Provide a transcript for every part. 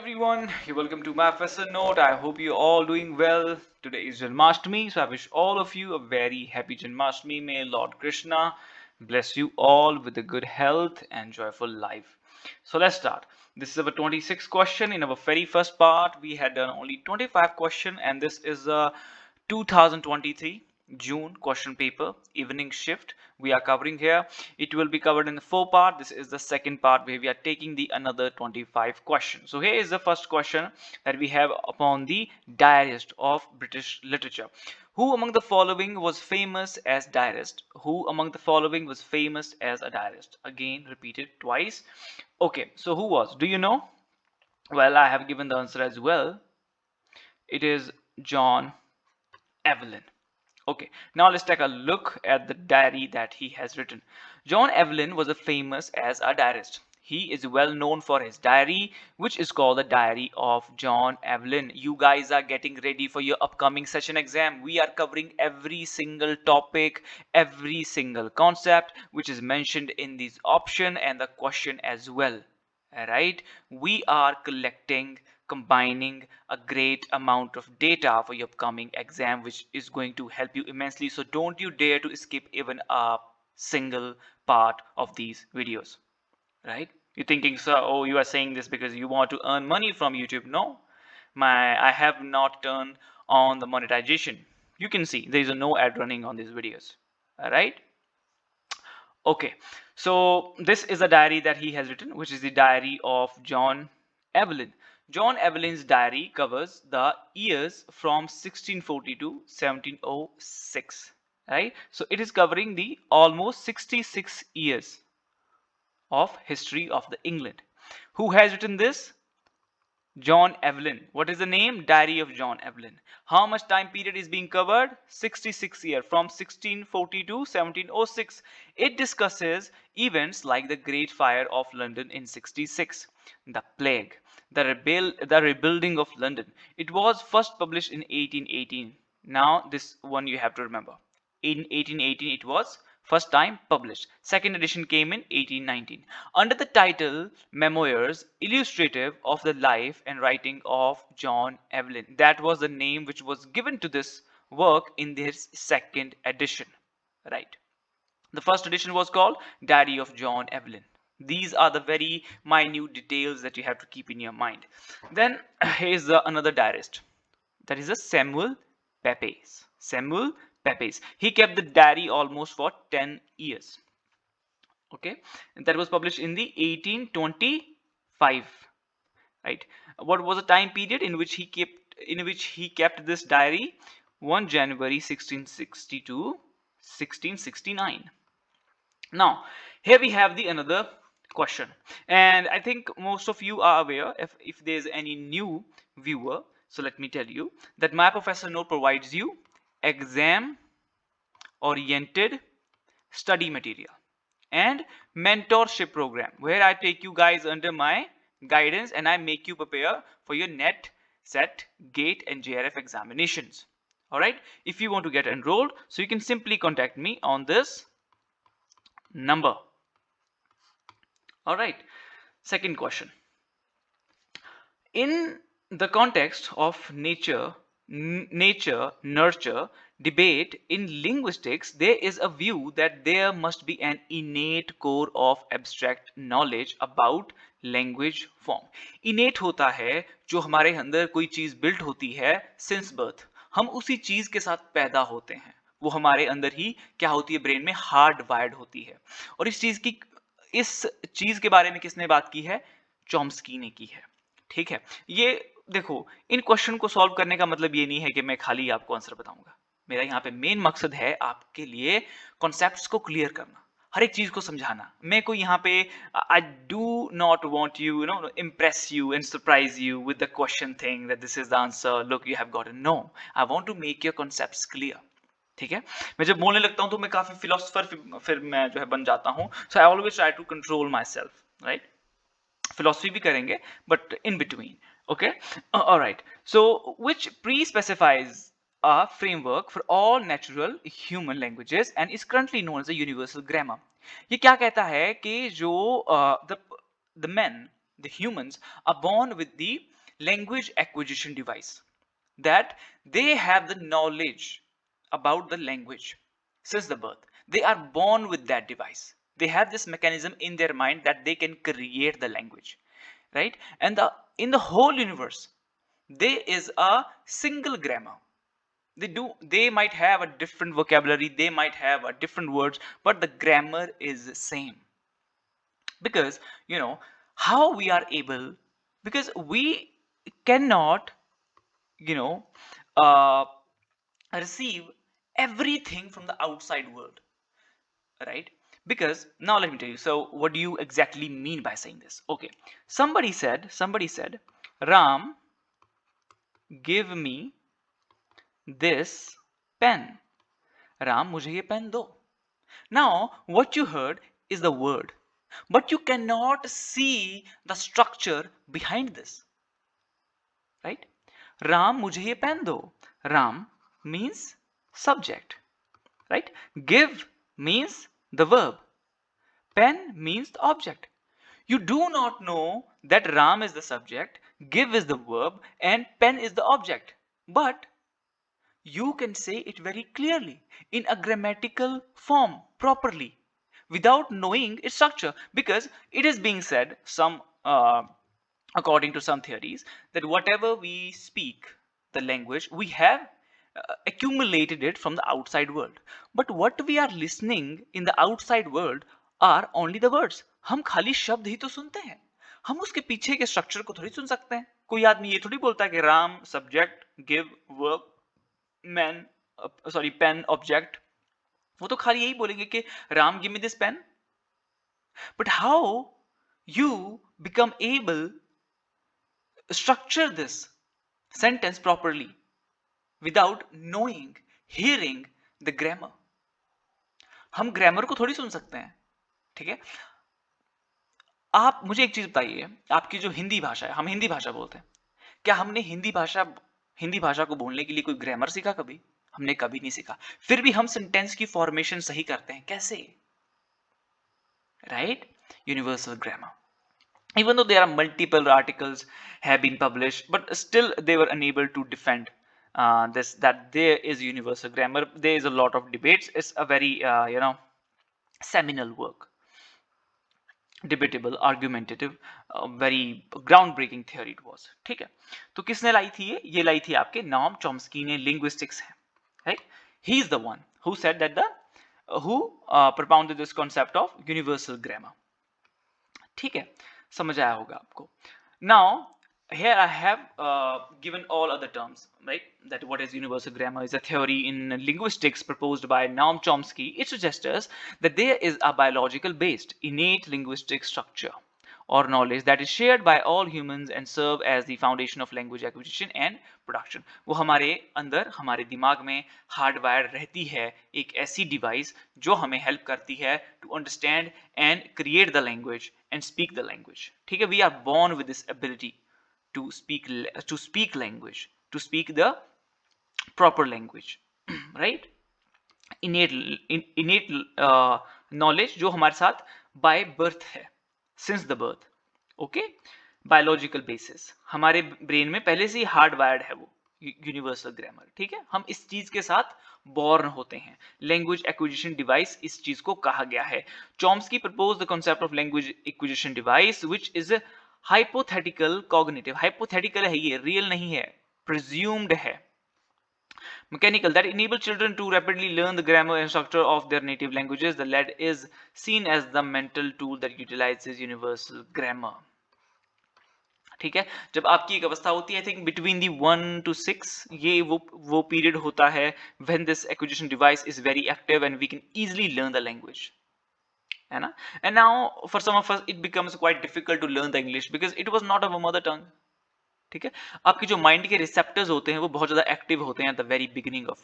everyone, welcome to my Professor Note. I hope you're all doing well. Today is Janmashtami, so I wish all of you a very happy Janmashtami. May Lord Krishna bless you all with a good health and joyful life. So let's start. This is our 26th question. In our very first part, we had done only 25 questions, and this is a 2023 June question paper evening shift we are covering here. It will be covered in the 4 part. This is the second part where we are taking the another 25 questions. So here is the first question that we have upon the diarist of British literature. Who among the following was famous as diarist? Who among the following was famous as a diarist? Again repeated twice. Okay, so who was? Do you know? Well, I have given the answer as well. It is John Evelyn. Okay, now let's take a look at the diary that he has written. John Evelyn was famous as a diarist. He is well known for his diary, which is called the Diary of John Evelyn. You guys are getting ready for your upcoming session exam. We are covering every single topic, every single concept which is mentioned in this option and the question as well. Alright, we are combining a great amount of data for your upcoming exam, which is going to help you immensely. So don't you dare to skip even a single part of these videos, right? You're thinking, so oh, you are saying this because you want to earn money from YouTube. No, I have not turned on the monetization. You can see there is no ad running on these videos. All right. Okay, so this is a diary that he has written, which is the diary of John Evelyn. John Evelyn's diary covers the years from 1640 to 1706, right? So it is covering the almost 66 years of history of the England. Who has written this? John Evelyn. What is the name? Diary of John Evelyn. How much time period is being covered? 66 years, from 1640 to 1706. It discusses events like the Great Fire of London in 66, the plague, the rebuilding of London. It was first published in 1818. Now this one you have to remember. In 1818 it was first time published. Second edition came in 1819 under the title Memoirs Illustrative of the Life and Writing of John Evelyn. That was the name which was given to this work in this second edition, right? The first edition was called Diary of John Evelyn. These are the very minute details that you have to keep in your mind. Then here's another diarist. That is a Samuel Pepys. Samuel Pepys. He kept the diary almost for 10 years. Okay, and that was published in the 1825. Right. What was the time period in which he kept this diary? 1 January 1660 to 1669. Now, here we have the another question, and I think most of you are aware. If there's any new viewer, so let me tell you that my Professor Note provides you exam oriented study material and mentorship program where I take you guys under my guidance and I make you prepare for your NET, SET, GATE and JRF examinations. All right, if you want to get enrolled, so you can simply contact me on this number. All right, second question. In the context of nature nurture debate in linguistics, there is a view that there must be an innate core of abstract knowledge about language form. Innate होता है जो हमारे अंदर कोई चीज built होती है since birth. हम उसी चीज के साथ पैदा होते हैं, वो हमारे अंदर ही क्या होती है, ब्रेन में हार्ड वायर्ड होती है. और इस चीज के बारे में किसने बात की है? चॉम्स्की ने की है. ठीक है, ये देखो, इन क्वेश्चन को सॉल्व करने का मतलब ये नहीं है कि मैं खाली आपको आंसर बताऊंगा. मेरा यहाँ पे मेन मकसद है आपके लिए कॉन्सेप्ट्स को क्लियर करना, हर एक चीज को समझाना. मैं कोई यहाँ पे I do not want you know impress you and surprise you with the question thing that this is the answer, look you have gotten. No, I want to make your concepts clear. ठीक है, मैं जब बोलने लगता हूँ तो मैं काफी फिलोसफर फिर मैं जो है बन जाता हूँ. So I always try to control myself, right. Philosophy भी करेंगे but in between. Okay, all right. So which pre-specifies a framework for all natural human languages and is currently known as a universal grammar. ये क्या कहता है कि जो the men the humans are born with the language acquisition device, that they have the knowledge about the language since the birth. They are born with that device. They have this mechanism in their mind that they can create the language, right? And in the whole universe, there is a single grammar. They might have a different vocabulary, they might have a different words, but the grammar is the same. Because how we are able, because we cannot you know uh, receive everything from the outside world, right? Because now let me tell you, so what do you exactly mean by saying this? Okay, somebody said, Ram, give me this pen. Ram, मुझे ये pen दो. Now, what you heard is the word, but you cannot see the structure behind this, right? Ram, मुझे ये pen दो. Ram means subject, right? Give means the verb. Pen means the object. You do not know that Ram is the subject, give is the verb, and pen is the object. But you can say it very clearly in a grammatical form properly without knowing its structure, because it is being said, according to some theories, that whatever we speak, the language, we have accumulated it from the outside world. But what we are listening in the outside world are only the words. हम खाली शब्द ही तो सुनते हैं, हम उसके पीछे के स्ट्रक्चर को थोड़ी सुन सकते हैं. कोई आदमी ये थोड़ी बोलता है कि Ram subject, give verb, man pen object. वो तो खाली यही बोलेंगे कि Ram give me this pen. But how you become able structure this sentence properly without knowing, hearing the grammar? हम ग्रामर को थोड़ी सुन सकते हैं, ठीक है? आप मुझे एक चीज बताइए, आपकी जो हिंदी भाषा है, हम हिंदी भाषा बोलते हैं, क्या हमने हिंदी भाषा को बोलने के लिए कोई ग्रामर सीखा कभी? हमने कभी नहीं सीखा. फिर भी हम सेंटेंस की फॉर्मेशन सही करते हैं. कैसे? Right? Universal grammar. Even though there are multiple articles have been published, but still they were unable to defend that there is universal grammar. There is a lot of debates. It's a very seminal work, debatable, argumentative, very groundbreaking theory it was. ठीक है? तो किसने लाई थी ये लाई थी आपके Noam Chomsky ने. Linguistics है, right? He is the one who said that who propounded this concept of universal grammar. ठीक है, समझ आया होगा आपको. Now here I have given all other terms, right? That what is universal grammar is a theory in linguistics proposed by Noam Chomsky. It suggests us that there is a biological based innate linguistic structure or knowledge that is shared by all humans and serve as the foundation of language acquisition and production. वो हमारे अंदर, हमारे दिमाग में hardwire रहती है एक ऐसी डिवाइस जो हमें हेल्प करती है to understand and create the language and speak the language. ठीक है? We are born with this ability to speak language, to speak the proper language, right? innate knowledge जो हमारे साथ by birth है, since the birth. Okay, biological basis, हमारे brain में पहले से ही हार्ड वायर्ड है वो यूनिवर्सल ग्रामर. ठीक है, हम इस चीज के साथ बॉर्न होते हैं. लैंग्वेज एक्विजिशन डिवाइस इस चीज को कहा गया है. Chomsky propose the concept of language acquisition device which is hypothetical cognitive. Hypothetical है ये, रियल नहीं है, प्रिज्यूम्ड है. Mechanical, that enable children to rapidly learn the grammar and structure of their native languages. The lead is seen as the mental tool that utilizes universal grammar. ठीक है, जब आपकी एक अवस्था होती है, I think between the 1 to 6, ये वो period होता है when this acquisition device is very active and we can easily learn the language, है ना? And now for some of us it becomes quite difficult to learn the English because it was not our mother tongue. ठीक है, आपकी जो mind के receptors होते हैं वो बहुत ज्यादा एक्टिव होते हैं at the very beginning of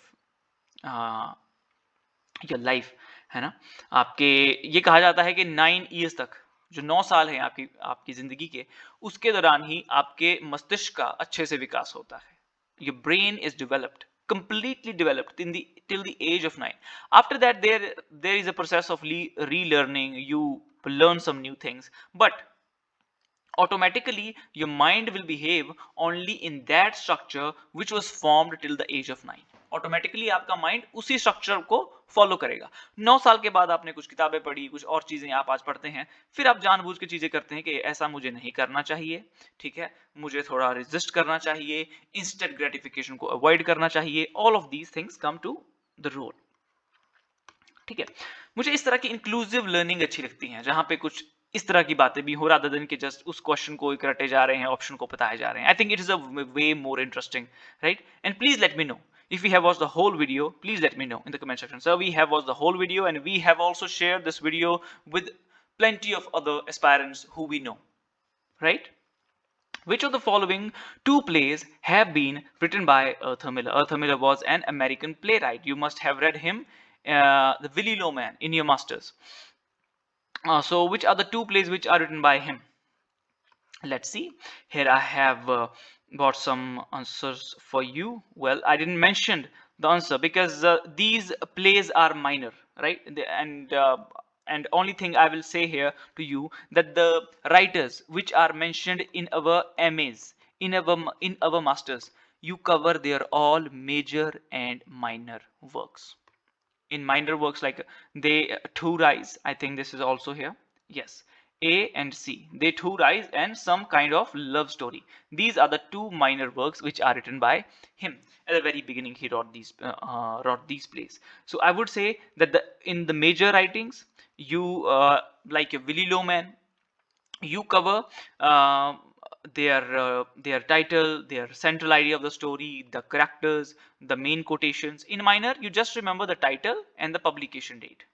your life, है ना? आपके ये कहा जाता है कि 9 ईयर्स तक, जो 9 साल हैं आपकी जिंदगी के, उसके दौरान ही आपके मस्तिष्क का अच्छे से विकास होता है. Your brain is developed, completely developed till the age of 9. After that there is a process of relearning. You learn some new things, but automatically your mind will behave only in that structure which was formed till the age of 9. Automatically आपका mind उसी structure को follow करेगा. 9 साल के बाद आपने कुछ किताबें पढ़ी, कुछ और चीजें आप आज पढ़ते हैं, फिर आप जानबूझ के चीजें करते हैं कि ऐसा मुझे नहीं करना चाहिए, ठीक है, मुझे थोड़ा रेजिस्ट करना चाहिए, इंस्टेंट ग्रेटिफिकेशन को अवॉइड करना चाहिए. All of these things come to the role. ठीक है, मुझे इस तरह की इंक्लूसिव लर्निंग अच्छी लगती है जहां पे कुछ इस तरह की बातें भी हो, रादर देन कि जस्ट उस क्वेश्चन को रटे जा रहे हैं, ऑप्शन को बताए जा रहे हैं. I think it is a way more interesting, right? And please let me know if you have watched the whole video. Please let me know in the comment section. So we have watched the whole video and we have also shared this video with plenty of other aspirants who we know, right? Which of the following two plays have been written by Arthur Miller? Arthur Miller was an American playwright. You must have read him, the Willy Low Man, in your masters. So which are the two plays which are written by him? Let's see. Here I have got some answers for you. Well, I didn't mention the answer because these plays are minor, right? And only thing I will say here to you that the writers which are mentioned in our MAs, in our masters, you cover their all major and minor works. In minor works like They Two Rise, I think this is also here. Yes, A and C, They Two Rise and some kind of love story. These are the two minor works which are written by him. At the very beginning he wrote these plays. So I would say that in the major writings, you like a Willy Low Man, you cover their title, their central idea of the story, the characters, the main quotations. In minor, you just remember the title and the publication date,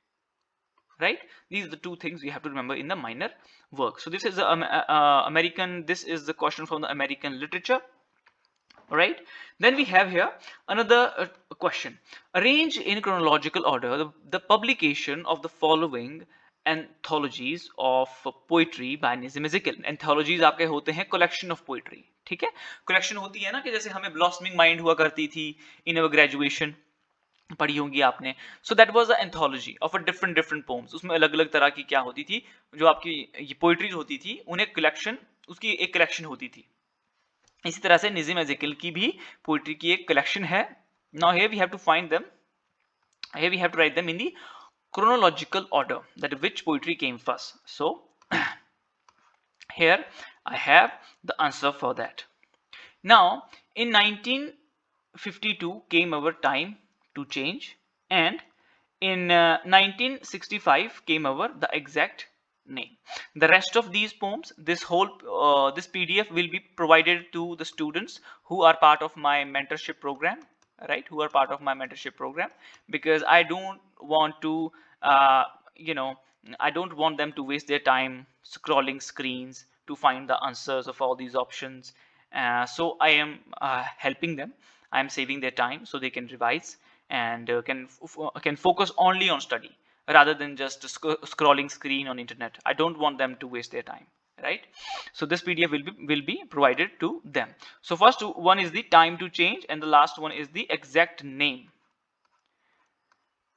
right? These are the two things you have to remember in the minor work. So this is the this is the question from the American literature, right? Then we have here another question. Arrange in chronological order the publication of the following anthologies of poetry by Nazim Ezekiel. Anthologies आपके होते हैं collection of poetry, ठीक है? collection होती है ना कि जैसे हमें blossoming mind हुआ करती थी in our graduation, पढ़ी होंगी आपने. So that was an anthology of a different poems. उसमें अलग अलग तरह की क्या होती थी, जो आपकी ये poetries होती थी उन्हें collection, उसकी एक collection होती थी. इसी तरह से निज़िम एज़ेकिल की भी पोइट्री की एक कलेक्शन है. Now here we have to find them. Here we have to write them in the chronological order, that which poetry came first. So here I have the answer for that. Now in 1952 came our time to change, and in 1965 came our the exact name. The rest of these poems, this whole this PDF will be provided to the students who are part of my mentorship program, right? Who are part of my mentorship program, because I don't want to I don't want them to waste their time scrolling screens to find the answers of all these options. So I am helping them. I am saving their time so they can revise and can focus only on study rather than just scrolling screen on internet. I don't want them to waste their time, right? So this PDF will be provided to them. So first one is the time to change, and the last one is the exact name.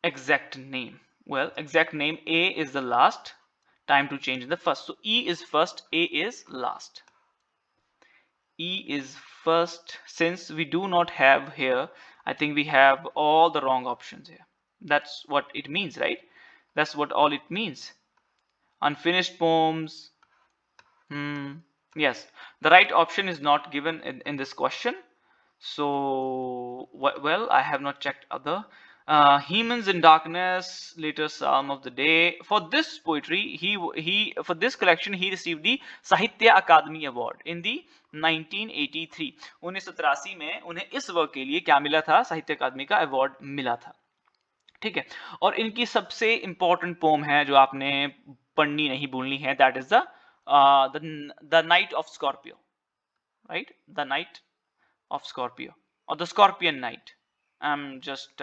Exact name. Well, exact name, A is the last, time to change is the first. So E is first, A is last. E is first. Since we do not have here, I think we have all the wrong options here. That's what it means, right? That's what all it means. Unfinished poems. Yes, the right option is not given in this question. So, well, I have not checked other. Humans in Darkness, later Psalm of the Day. For this poetry, for this collection, he received the Sahitya Akademi Award in the 1983. 1983 में उन्हें इस work के लिए क्या मिला था? साहित्य अकादमी का अवार्ड मिला था. ठीक है, और इनकी सबसे इंपॉर्टेंट पोम है जो आपने पढ़नी नहीं भूलनी है, that is the night of Scorpio, right? The night of Scorpio और the scorpion night. Just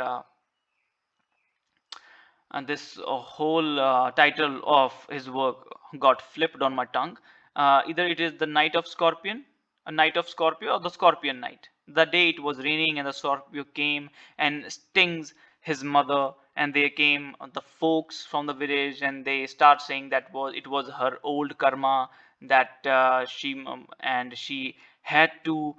and this whole title of his work got flipped on my tongue. Either it is the night of scorpion, a night of Scorpio, or the scorpion night. The day it was raining and the Scorpio came and stings his mother, and they came the folks from the village and they start saying that it was her old karma that she had to,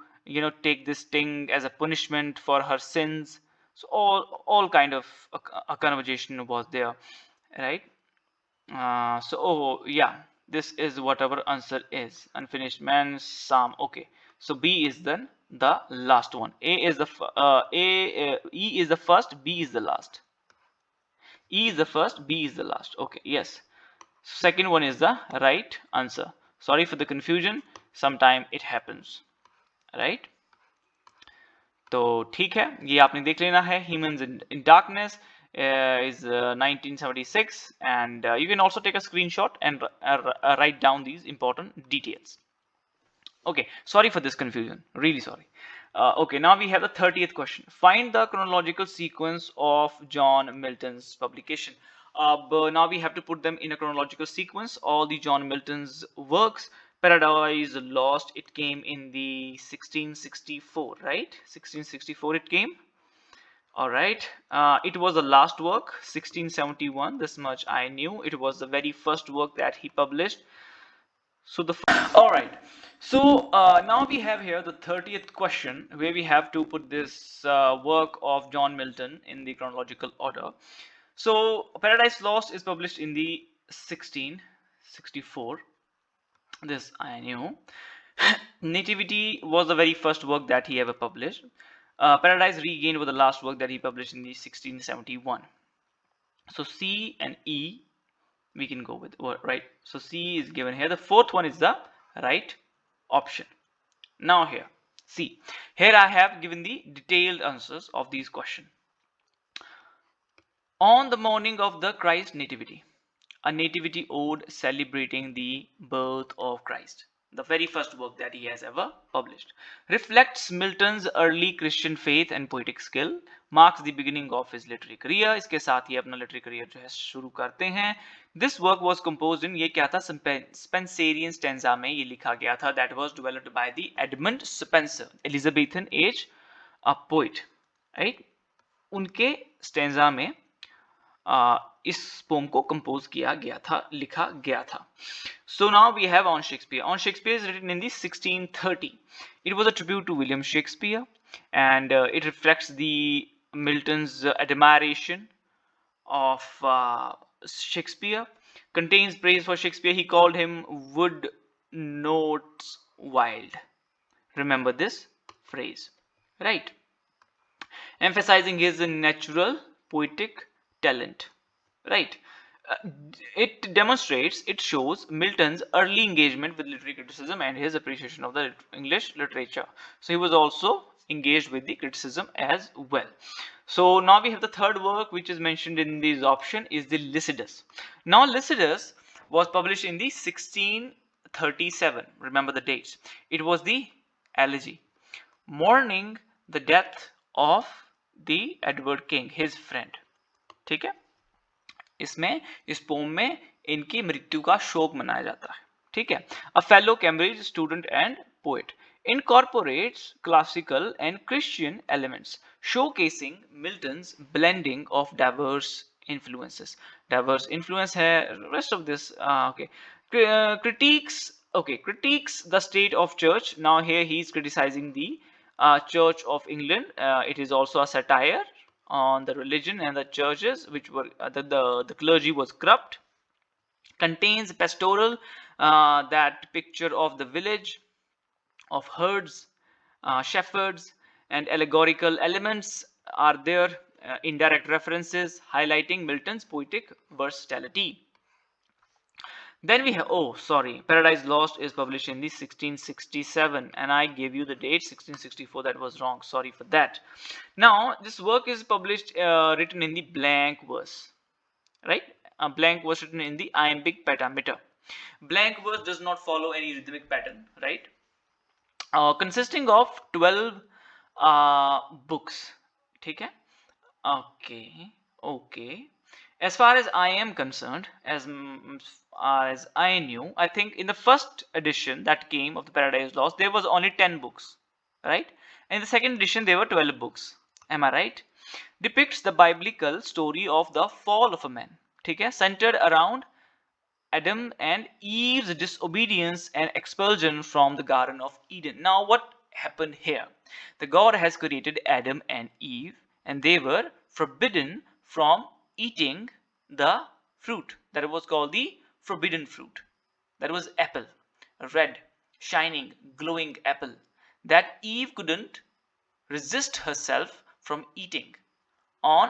take this thing as a punishment for her sins. So all kind of a conversation was there, right? So, oh yeah, this is what our answer is. Unfinished man, Sam. Okay, so B is then the last one. E is the first, B is the last. E is the first, B is the last. Okay, yes. Second one is the right answer. Sorry for the confusion. Sometime it happens, right? तो ठीक है, ये आपने देख लेना है. Humans in Darkness is 1976, and you can also take a screenshot and write down these important details. Okay, sorry for this confusion, really sorry. Okay, now we have the 30th question. Find the chronological sequence of John Milton's publication. But now we have to put them in a chronological sequence. All the John Milton's works. Paradise Lost, it came in the 1664, right? 1664 it came. All right. It was the last work, 1671. This much I knew. It was the very first work that he published. So all right. So now we have here the 30th question, where we have to put this work of John Milton in the chronological order. So Paradise Lost is published in the 1664. This I knew. Nativity was the very first work that he ever published. Paradise Regained was the last work that he published in the 1671. So C and E we can go with, right? So C is given here. The fourth one is the right option. Now here, see, here I have given the detailed answers of these questions. On the morning of the Christ Nativity, a nativity ode celebrating the birth of Christ, the very first work that he has ever published, reflects Milton's early Christian faith and poetic skill, marks the beginning of his literary career. इसके साथ ही अपना literary career जो है शुरू करते हैं. This work was composed in, ये क्या था, Spenserian stanza में ये लिखा गया था. That was developed by the Edmund Spenser, Elizabethan age, a poet, right? उनके stanza में इस पोम को कंपोज किया गया था, लिखा गया था. So now we have On Shakespeare. On Shakespeare is written in the 1630. It was a tribute to William Shakespeare, and it reflects the Milton's admiration of Shakespeare. Contains praise for Shakespeare. He called him wood notes wild. Remember this phrase, right? Emphasizing his natural poetic talent, right? It demonstrates, it shows Milton's early engagement with literary criticism and his appreciation of the English literature. So he was also engaged with the criticism as well. So now we have the third work which is mentioned in this option is the Lycidas. Now Lycidas was published in the 1637. Remember the dates. It was the elegy mourning the death of the Edward King, his friend. ठीक है, इसमें इस pome में इनकी मृत्यु का शोक मनाया जाता है. ठीक है. A fellow Cambridge student and poet incorporates classical and Christian elements, showcasing Milton's blending of diverse influences. Diverse influence है rest of this. Okay. Critiques the state of church. Now here he is criticizing the Church of England. It is also a satire on the religion and the churches, which were the clergy was corrupt. Contains pastoral, that picture of the village, of herds, shepherds, and allegorical elements are there. Indirect references highlighting Milton's poetic versatility. Then we have, Paradise Lost is published in the 1667, and I gave you the date 1664. That was wrong. Sorry for that. Now this work is published, written in the blank verse, right? A blank verse written in the iambic pentameter. Blank verse does not follow any rhythmic pattern, right? Consisting of 12 books. ठीक है? Okay. As far as I am concerned, as I knew, I think in the first edition that came of the Paradise Lost, there was only 10 books, right? In the second edition, there were 12 books. Am I right? Depicts the biblical story of the fall of a man, ठीक है? Centered around Adam and Eve's disobedience and expulsion from the Garden of Eden. Now, what happened here? The God has created Adam and Eve, and they were forbidden from eating the fruit that was called the forbidden fruit. That was apple, a red, shining, glowing apple that Eve couldn't resist herself from eating on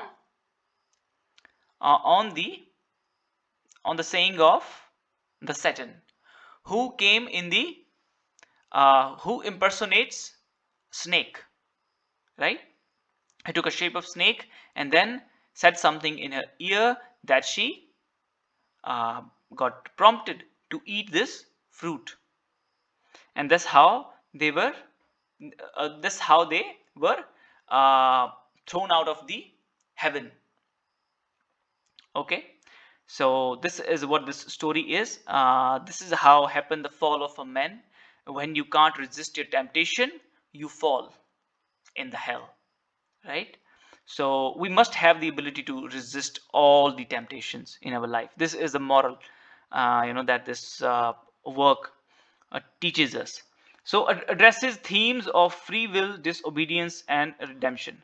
on the saying of the Satan, who came in the who impersonates snake, right? He took a shape of snake and then said something in her ear that she uh, got prompted to eat this fruit, and that's how they were. That's how they were uh, thrown out of the heaven. Okay, so this is what this story is. This is how happened the fall of a man. When you can't resist your temptation, you fall in the hell, right? So we must have the ability to resist all the temptations in our life. This is the moral, that this work teaches us. So addresses themes of free will, disobedience, and redemption.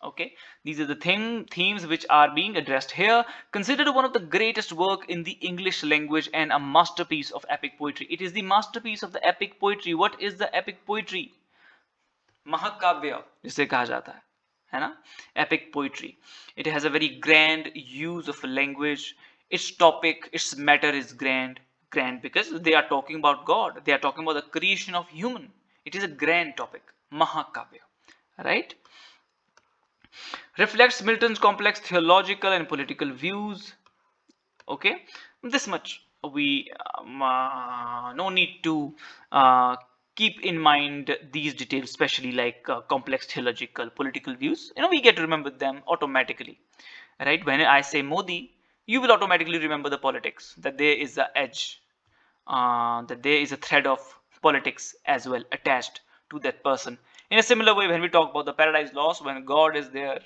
Okay, these are the themes which are being addressed here. Considered one of the greatest work in the English language and a masterpiece of epic poetry. It is the masterpiece of the epic poetry. What is the epic poetry? महाकाव्य जिसे कहा जाता है ना, epic poetry. It has a very grand use of language. Its topic, its matter is grand because they are talking about God. They are talking about the creation of human. It is a grand topic, महाकाव्य, right? Reflects Milton's complex theological and political views. Okay, this much we no need to keep in mind these details, especially like complex theological political views. We get to remember them automatically, right? When I say Modi, you will automatically remember the politics, that there is a edge, that there is a thread of politics as well attached to that person. In a similar way, when we talk about the Paradise Lost, when God is there,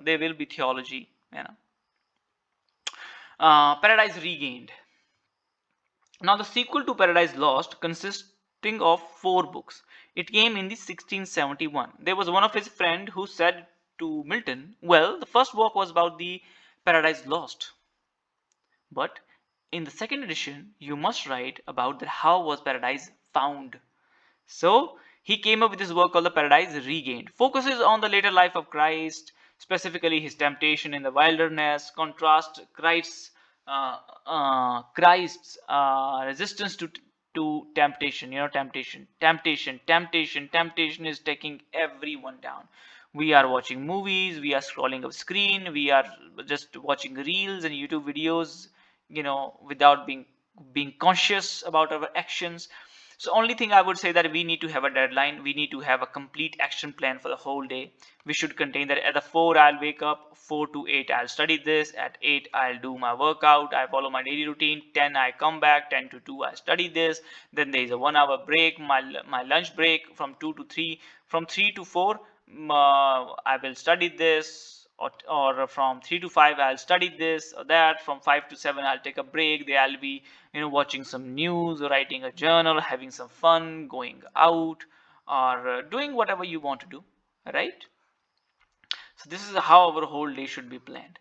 there will be theology. Paradise Regained. Now, the sequel to Paradise Lost, consisting of 4 books, it came in the 1671. There was one of his friend who said to Milton, well, the first book was about the Paradise Lost, but in the second edition, you must write about that how was paradise found. So he came up with this work called the Paradise Regained. Focuses on the later life of Christ, specifically his temptation in the wilderness, contrast Christ's resistance to temptation. Temptation is taking everyone down. We are watching movies, we are scrolling up screen, we are just watching reels and YouTube videos, without being conscious about our actions. So only thing I would say that we need to have a deadline. We need to have a complete action plan for the whole day. We should contain that at the 4 I'll wake up, 4 to 8 I'll study this, at 8 I'll do my workout, I follow my daily routine, 10 I come back, 10 to 2 I study this, then there is a 1 hour break, my lunch break from 2 to 3, from 3 to 4 I will study this, or from 3 to 5 I'll study this or that, from 5 to 7 I'll take a break, there I'll be watching some news or writing a journal, having some fun, going out, or doing whatever you want to do, right? So this is how our whole day should be planned.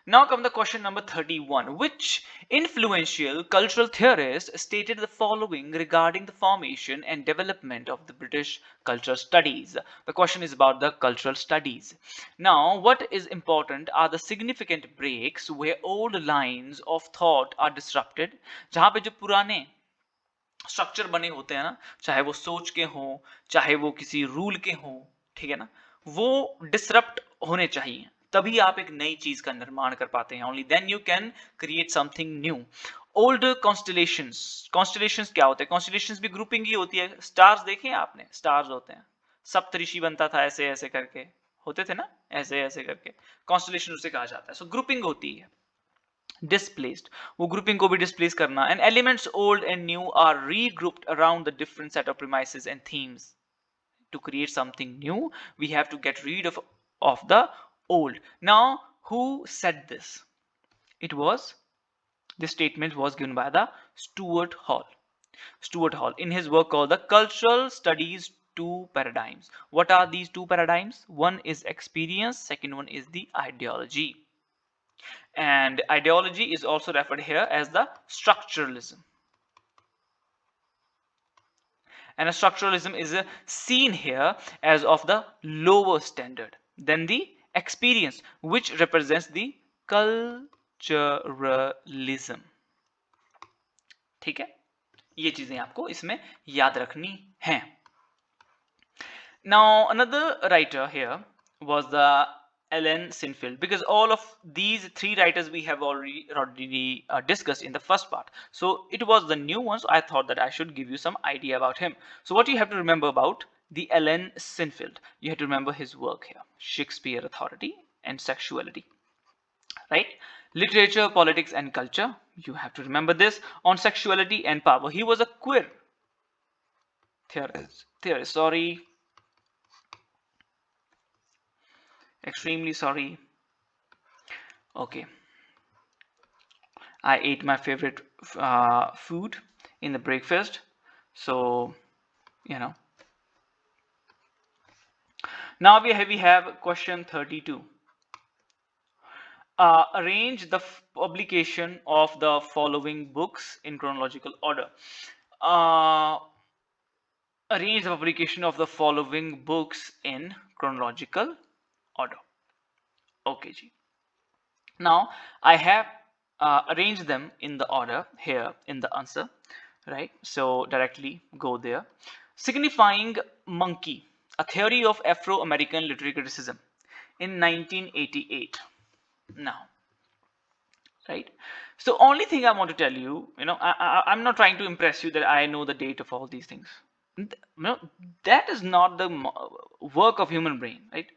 Now come the question number 31. Which influential cultural theorist stated the following regarding the formation and development of the British cultural studies? The question is about the cultural studies. Now, what is important are the significant breaks where old lines of thought are disrupted. जहाँ पे जो पुराने structure बने होते हैं ना, चाहे वो सोच के हों, चाहे वो किसी रूल के हों, ठीक है ना, वो डिसरप्ट होने चाहिए, तभी आप एक नई चीज का निर्माण कर पाते हैं. Only then you can create something new. Old constellations क्या होते हैं? कॉन्स्टलेशंस भी ग्रुपिंग ही होती है. स्टार्स देखे आपने? स्टार्स होते हैं, सप्तऋषि बनता था ऐसे ऐसे करके, होते थे ना ऐसे ऐसे करके, कॉन्स्टलेशन उसे कहा जाता है. सो ग्रुपिंग होती है. Displaced, वो grouping को भी displace करना. And elements old and new are regrouped around the different set of premises and themes. To create something new, we have to get rid of the old. Now, who said this? It was This statement was given by the Stuart Hall. Stuart Hall in his work called The Cultural Studies Two Paradigms. What are these two paradigms? One is experience, second one is the ideology. And ideology is also referred here as the structuralism. And a structuralism is seen here as of the lower standard than the experience, which represents the culturalism. ठीक है, ये चीजें आपको इसमें याद रखनी हैं. Now another writer here was the Ellen Sinfield, because all of these three writers we have already discussed in the first part. So it was the new one, so I thought that I should give you some idea about him. So what you have to remember about the Ellen Sinfield, you have to remember his work here: Shakespeare, Authority and Sexuality, right? Literature, Politics and Culture, you have to remember this. On Sexuality and Power, he was a queer theorist. Sorry, extremely sorry. Okay, I ate my favorite food in the breakfast, so you know. Now we have question 32. Arrange the publication of the following books in chronological order. Arrange the publication of the following books in chronological order. Okay, ji. Now I have arranged them in the order here in the answer, right? So directly go there. Signifying Monkey, a theory of Afro-American literary criticism, in 1988. Now, right? So only thing I want to tell you, I'm not trying to impress you that I know the date of all these things. That is not the work of human brain, right?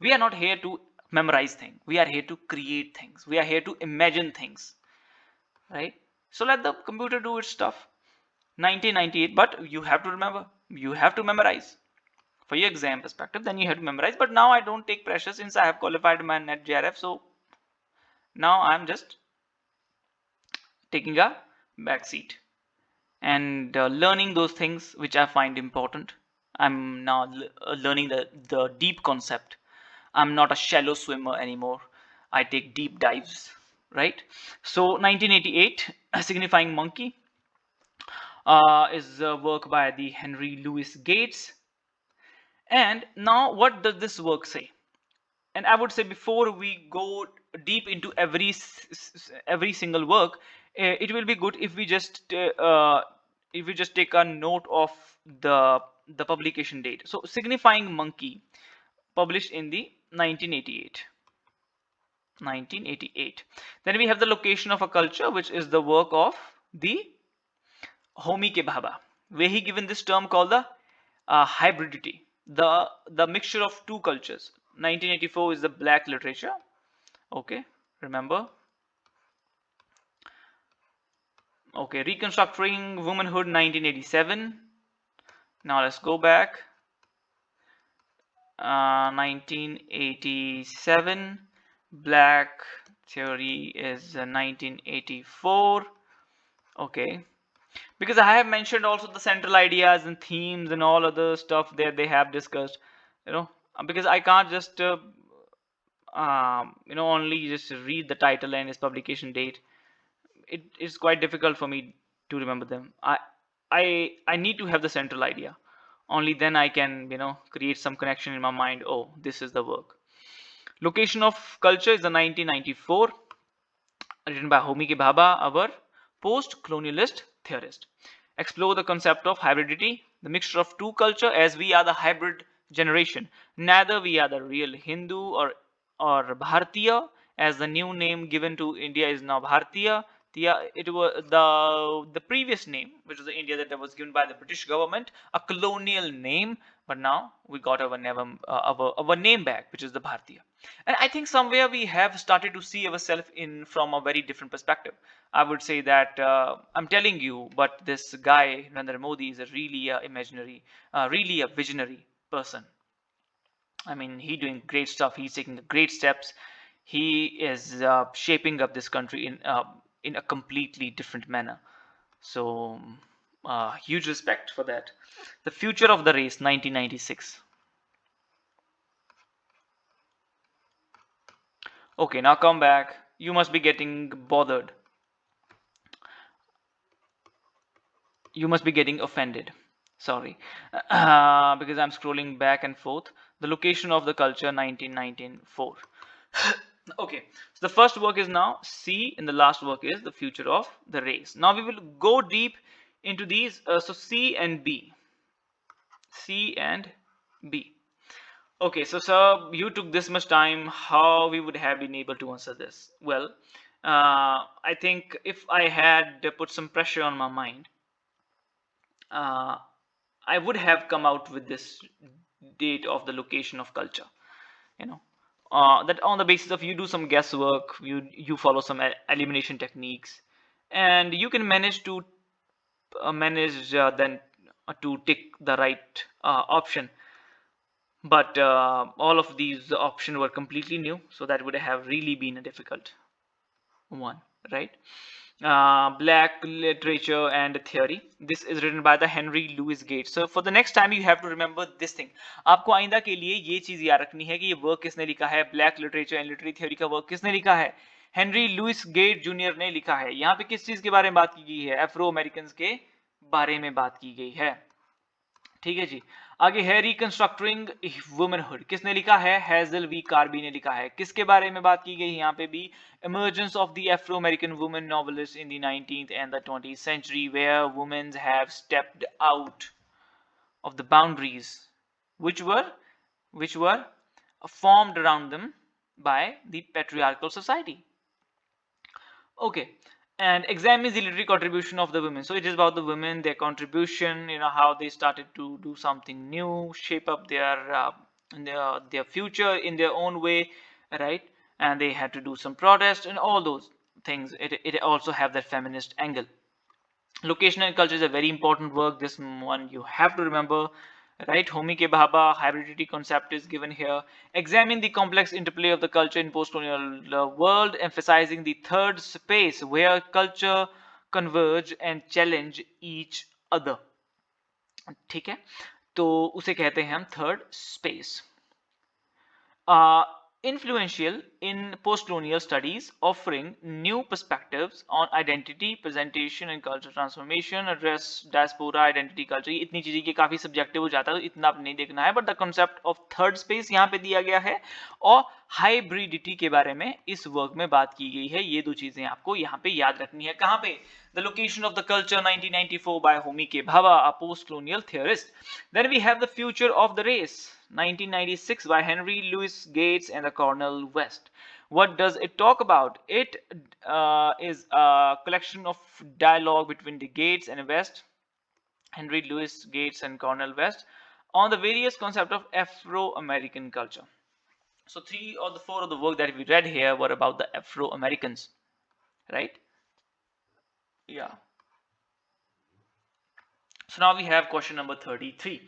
We are not here to memorize things. We are here to create things. We are here to imagine things, right? So let the computer do its stuff. 1998, but you have to remember, you have to memorize. For your exam perspective, then you have to memorize. But now I don't take pressure since I have qualified my NET JRF. So now I'm just taking a back seat and learning those things which I find important. I'm now learning the deep concept. I'm not a shallow swimmer anymore. I take deep dives, right? So 1988, Signifying Monkey, is a work by the Henry Louis Gates. And now what does this work say? And I would say, before we go deep into every single work, it will be good if we just take a note of the publication date. So Signifying Monkey, published in the 1988. Then we have The Location of a Culture, which is the work of the Homi Ke Bhabha, where he given this term called the hybridity, the mixture of two cultures. 1984 is the black literature. Okay, remember. Okay, Reconstructing Womanhood, 1987. Now let's go back. 1987, black theory is 1984. Okay, because I have mentioned also the central ideas and themes and all other stuff that they have discussed, because I can't just only just read the title and its publication date. It is quite difficult for me to remember them. I need to have the central idea. Only then I can create some connection in my mind. Oh, this is the work. Location of Culture is the 1994, written by Homi Ke Bhabha, our post-colonialist theorist. Explore the concept of hybridity, the mixture of two culture, as we are the hybrid generation. Neither we are the real Hindu or Bharatiya, as the new name given to India is now Bharatiya. It was the previous name, which was the India, that was given by the British government, a colonial name, but now we got our name back, which is the Bharatiya. And I think somewhere we have started to see ourselves from a very different perspective. I would say that I'm telling you, but this guy Narendra Modi is really a visionary person. I mean, he's doing great stuff. He's taking great steps. He is shaping up this country in a completely different manner. So huge respect for that. The Future of the Race, 1996. Okay, now come back. You must be getting bothered. You must be getting offended. Sorry. Because I'm scrolling back and forth. The Location of the Culture, 1994. Okay, so the first work is now C, and the last work is The Future of the Race. Now we will go deep into these. So C and B. C and B. Okay, so sir, you took this much time. How we would have been able to answer this? Well, I think if I had put some pressure on my mind, uh, I would have come out with this date of the location of culture. You know, that on the basis of you do some guesswork, you follow some elimination techniques, and you can manage to manage then to tick the right option. But all of these options were completely new, so that would have really been a difficult one, right? Black Literature and Theory. This is written by the Henry Louis Gates. So for the next time you have to remember this thing. आपको आइंदा के लिए ये चीज याद रखनी है कि ये वर्क किसने लिखा है, black literature and literary theory का वर्क किसने लिखा है, हेनरी लुइस गेट जूनियर ने लिखा है. यहाँ पे किस चीज के बारे में बात की गई है, अफ्रो अमेरिकन के बारे में बात की गई है. ठीक है जी. आगे है रिकंस्ट्रक्टिंग वुमेनहुड. किसने लिखा है, हेजल वी कार्बी ने लिखा है. किसके बारे में बात की गई यहाँ पे भी, emergence of the Afro-American women novelists in the 19th and the 20th century, where women have stepped out of the boundaries which were formed around them by the patriarchal society. Okay, and examines the literary contribution of the women. So it is about the women, their contribution, how they started to do something new, shape up their future in their own way, right? And they had to do some protest and all those things. It also have that feminist angle. Location and culture is a very important work. This one you have to remember, right? Homi ke Bhaba, hybridity concept is given here. Examine the complex interplay of the culture in post-colonial world, emphasizing the third space where culture converge and challenge each other. ठीक है, तो उसे कहते हैं हम third space. Influential in post-colonial studies, offering new perspectives on identity, presentation and cultural transformation, address diaspora, identity, culture. इतनी चीजें कि काफी सब्जेक्टिव हो जाता है, तो इतना नहीं देखना है. But the concept of third space यहाँ पे दिया गया है, और हाइब्रिडिटी के बारे में इस वर्क में बात की गई है. ये दो चीजें आपको यहाँ पे याद रखनी है. कहाँ पे, The Location of the Culture, 1994 by Homi K. Bhabha, a post-colonial theorist. Then we have The Future of the Race, 1996 by Henry Louis Gates and the Cornel West. What does it talk about? It is a collection of dialogue between the Gates and West, Henry Louis Gates and Cornel West, on the various concepts of Afro-American culture. So 3 or the 4 of the work that we read here were about the Afro-Americans, right? Yeah. So now we have question number 33.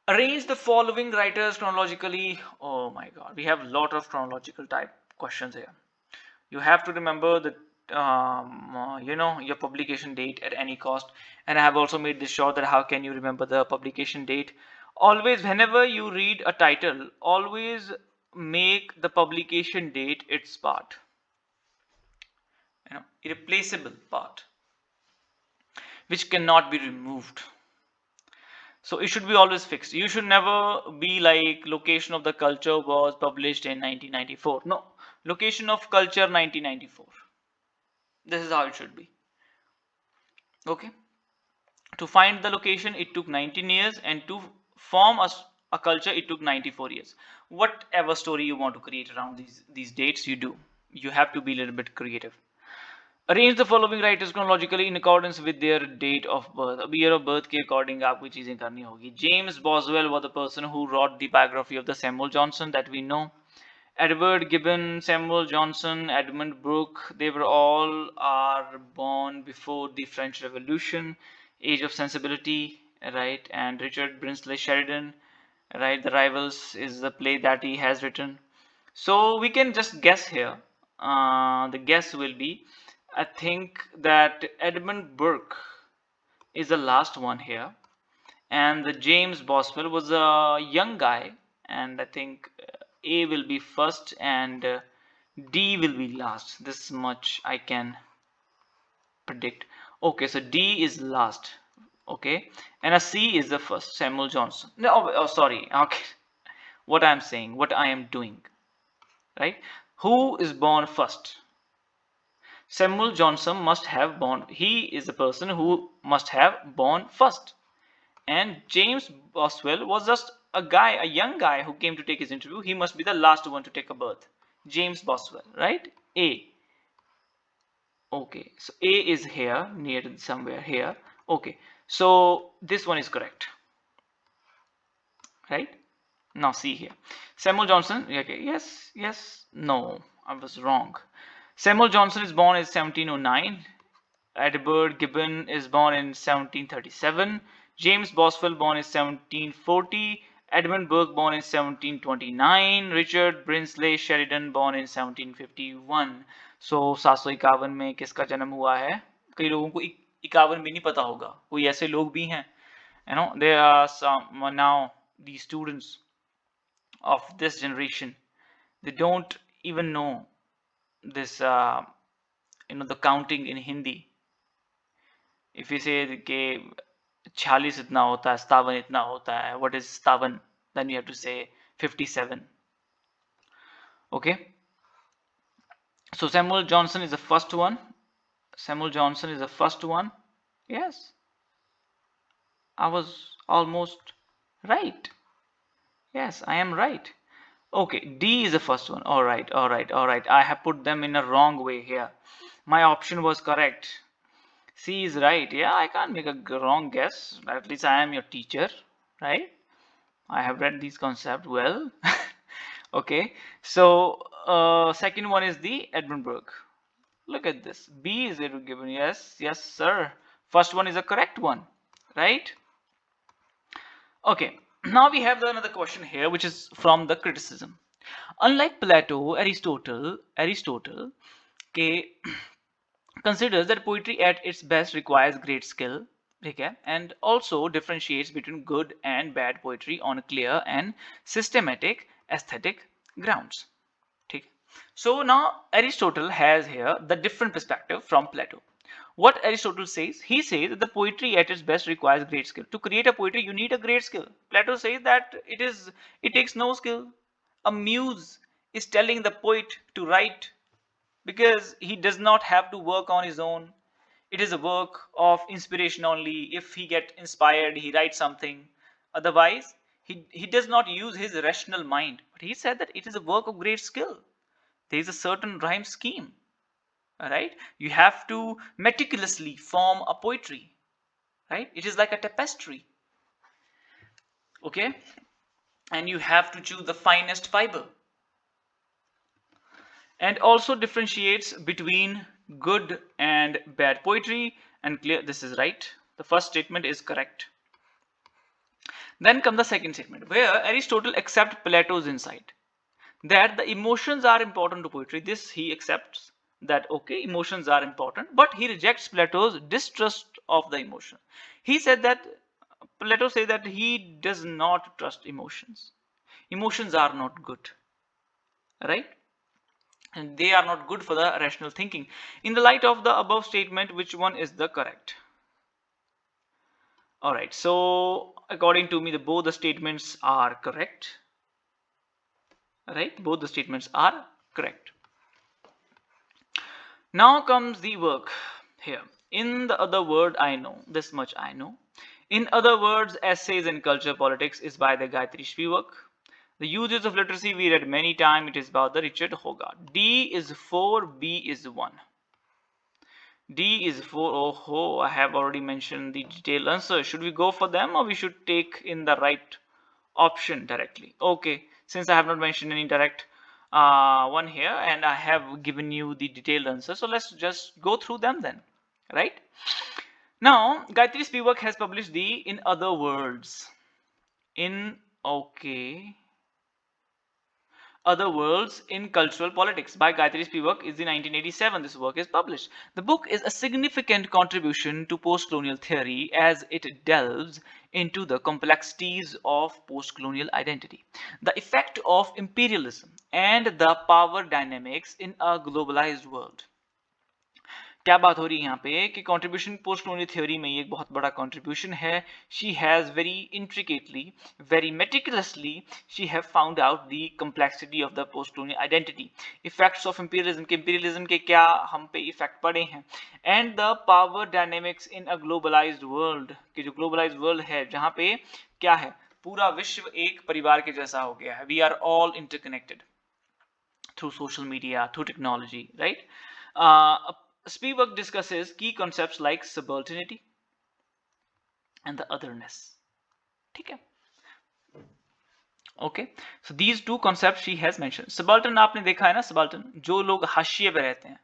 Arrange the following writers chronologically. Oh my god, we have a lot of chronological type questions here. You have to remember that your publication date at any cost, and I have also made this sure that how can you remember the publication date. Always, whenever you read a title, always make the publication date its part, irreplaceable part, which cannot be removed. So it should be always fixed. You should never be like Location of the Culture was published in 1994. No, Location of Culture 1994. This is how it should be. Okay. To find the location, it took 19 years, and to form a culture, it took 94 years. Whatever story you want to create around these dates, you do. You have to be a little bit creative. Arrange the following writers chronologically in accordance with their date of birth. अब year of birth के according आपको चीजें करनी होगी. James Boswell was the person who wrote the biography of the Samuel Johnson that we know. Edward Gibbon, Samuel Johnson, Edmund Burke, they were all are born before the French Revolution. Age of Sensibility, right? And Richard Brinsley Sheridan, right? The Rivals is the play that he has written. So we can just guess here. The guess will be I think that Edmund Burke is the last one here, and the James Boswell was a young guy, and I think A will be first and D will be last. This much I can predict. Okay, so D is last. Okay, and a C is the first. Samuel Johnson. No, sorry. Okay, what I am saying, what I am doing, right? Who is born first? Samuel Johnson must have born. He is the person who must have born first. And James Boswell was just a guy, a young guy who came to take his interview. He must be the last one to take a birth. James Boswell, right? A. Okay, so A is here, near somewhere here. Okay, so this one is correct, right? Now see here. Samuel Johnson, okay, yes, no, I was wrong. Samuel Johnson is born in 1709. Edward Gibbon is born in 1737. James Boswell born in 1740. Edmund Burke born in 1729. Richard Brinsley Sheridan born in 1751. So 751 में किसका जन्म हुआ है? कई लोगों को 51 भी नहीं पता होगा. कोई ऐसे लोग भी हैं. You know, there are some now the students of this generation. They don't even know this the counting in Hindi. If you say कि 46 इतना होता है, 57 इतना होता है, what is 57? Then you have to say 57. Okay. So Samuel Johnson is the first one. Samuel Johnson is the first one. Yes. I was almost right. Yes, I am right. Okay, D is the first one. All right. I have put them in a wrong way here. My option was correct. C is right. Yeah, I can't make a wrong guess. At least I am your teacher, right? I have read these concepts well. Okay, so second one is the Edmund Burke. Look at this. B is given. Yes, sir. First one is a correct one, right? Okay, now we have another question here, which is from the criticism. Unlike Plato, Aristotle considers that poetry at its best requires great skill, and also differentiates between good and bad poetry on clear and systematic aesthetic grounds. So now Aristotle has here the different perspective from Plato. What Aristotle says, he says that the poetry at its best requires great skill. To create a poetry, you need a great skill. Plato says that it takes no skill. A muse is telling the poet to write because he does not have to work on his own. It is a work of inspiration only. If he gets inspired, he writes something. Otherwise, he does not use his rational mind. But he said that it is a work of great skill. There is a certain rhyme scheme. Right? You have to meticulously form a poetry. Right? It is like a tapestry. Okay? And you have to choose the finest fiber. And also differentiates between good and bad poetry, and clear this is right. The first statement is correct. Then comes the second statement, where Aristotle accepts Plato's insight that the emotions are important to poetry. This he accepts that okay, emotions are important, but he rejects Plato's distrust of the emotion. He said that Plato said that he does not trust emotions. Emotions are not good, right? And they are not good for the rational thinking. In the light of the above statement, which one is the correct? All right, so according to me, both the statements are correct. Right, both the statements are correct. Now comes the work here. In the other word, I know this much. I know. In other words, Essays in Culture Politics is by the Gayatri Spivak. The Uses of Literacy we read many times. It is by the Richard Hogarth. D is 4, B is 1. D is 4. Oh, I have already mentioned the detailed answer. Should we go for them, or we should take in the right option directly? Okay, since I have not mentioned any direct one here, and I have given you the detailed answer, so let's just go through them then, right? Now, Gayatri Spivak has published the In Other Words. Okay. Other Worlds in Cultural Politics by Gayatri Spivak is the 1987 this work is published. The book is a significant contribution to post-colonial theory as it delves into the complexities of post-colonial identity, the effect of imperialism, and the power dynamics in a globalized world. क्या बात हो रही है यहाँ पे कि contribution post colonial theory में ये एक बहुत बड़ा कंट्रीब्यूशन है. She has very intricately, very meticulously she have found out the complexity of the post colonial identity, effects of imperialism के क्या हम पे इफेक्ट पड़े हैं, and the power dynamics in a globalised world, कि जो ग्लोबलाइज्ड वर्ल्ड है जहाँ पे क्या है, पूरा विश्व एक परिवार के जैसा हो गया है. We are all interconnected through social media, through technology, right? Spivak discusses key concepts like subalternity and the otherness. ठीक है? Okay, so these two concepts she has mentioned. Subaltern आपने देखा है ना, subaltern जो लोग हाशिए पे रहते हैं,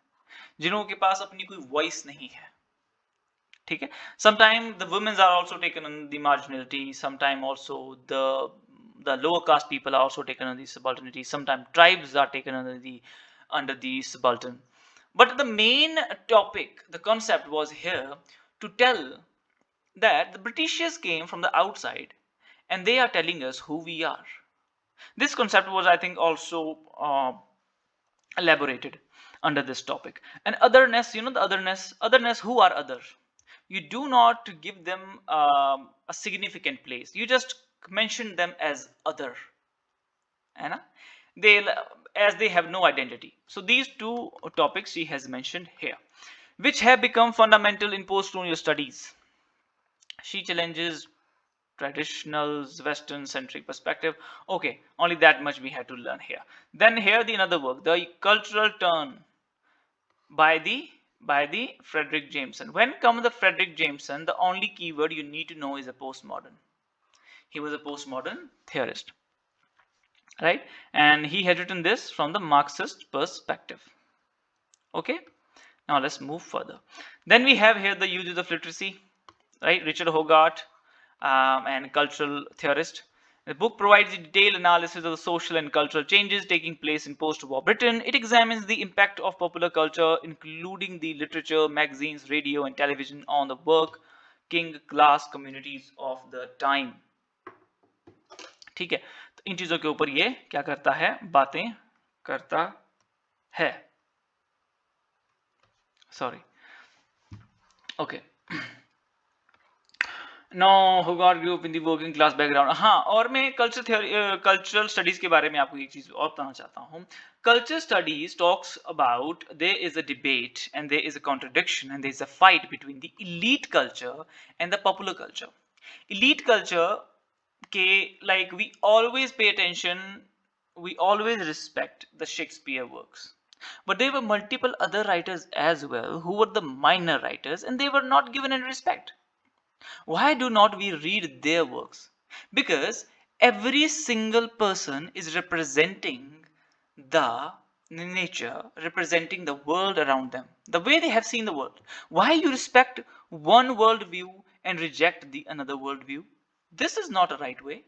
जिनों के पास अपनी कोई वॉइस नहीं है. ठीक है? Sometimes the women are also taken on the marginality. Sometimes also the lower caste people are also taken under the subalternity. Sometimes tribes are taken under the subaltern. But the main topic, the concept was here to tell that the Britishers came from the outside and they are telling us who we are. This concept was, I think, also elaborated under this topic. And otherness, you know, the otherness, who are other? You do not give them a significant place. You just mention them as other, and as they have no identity. So these two topics she has mentioned here, which have become fundamental in post-colonial studies. She challenges traditional Western centric perspective. Okay, only that much we had to learn here. Then here the another work, The Cultural Turn by the Frederick Jameson. When comes the Frederick Jameson, the only keyword you need to know is a postmodern. He was a postmodern theorist, right? And he had written this from the Marxist perspective. Okay, now let's move further. Then we have here the uses of literacy, right? Richard Hogarth, and cultural theorist. The book provides a detailed analysis of the social and cultural changes taking place in post-war Britain. It examines the impact of popular culture, including the literature, magazines, radio, and television, on the working class communities of the time. ठीक है, तो इन चीजों के ऊपर ये क्या करता है, बातें करता है. Sorry, okay. Now Hogarth grew up in the working class background. हाँ, और मैं कल्चरल स्टडीज के बारे में आपको एक चीज और बताना चाहता हूँ. Culture studies talks about there is a debate and there is a contradiction and there is a fight between the elite culture and the popular culture. Elite culture के, like, we always pay attention, we always respect the Shakespeare works, but there were multiple other writers as well who were the minor writers and they were not given any respect. Why do not we read their works? Because every single person is representing the nature, representing the world around them, the way they have seen the world. Why you respect one world view and reject the another world view? This is not a right way.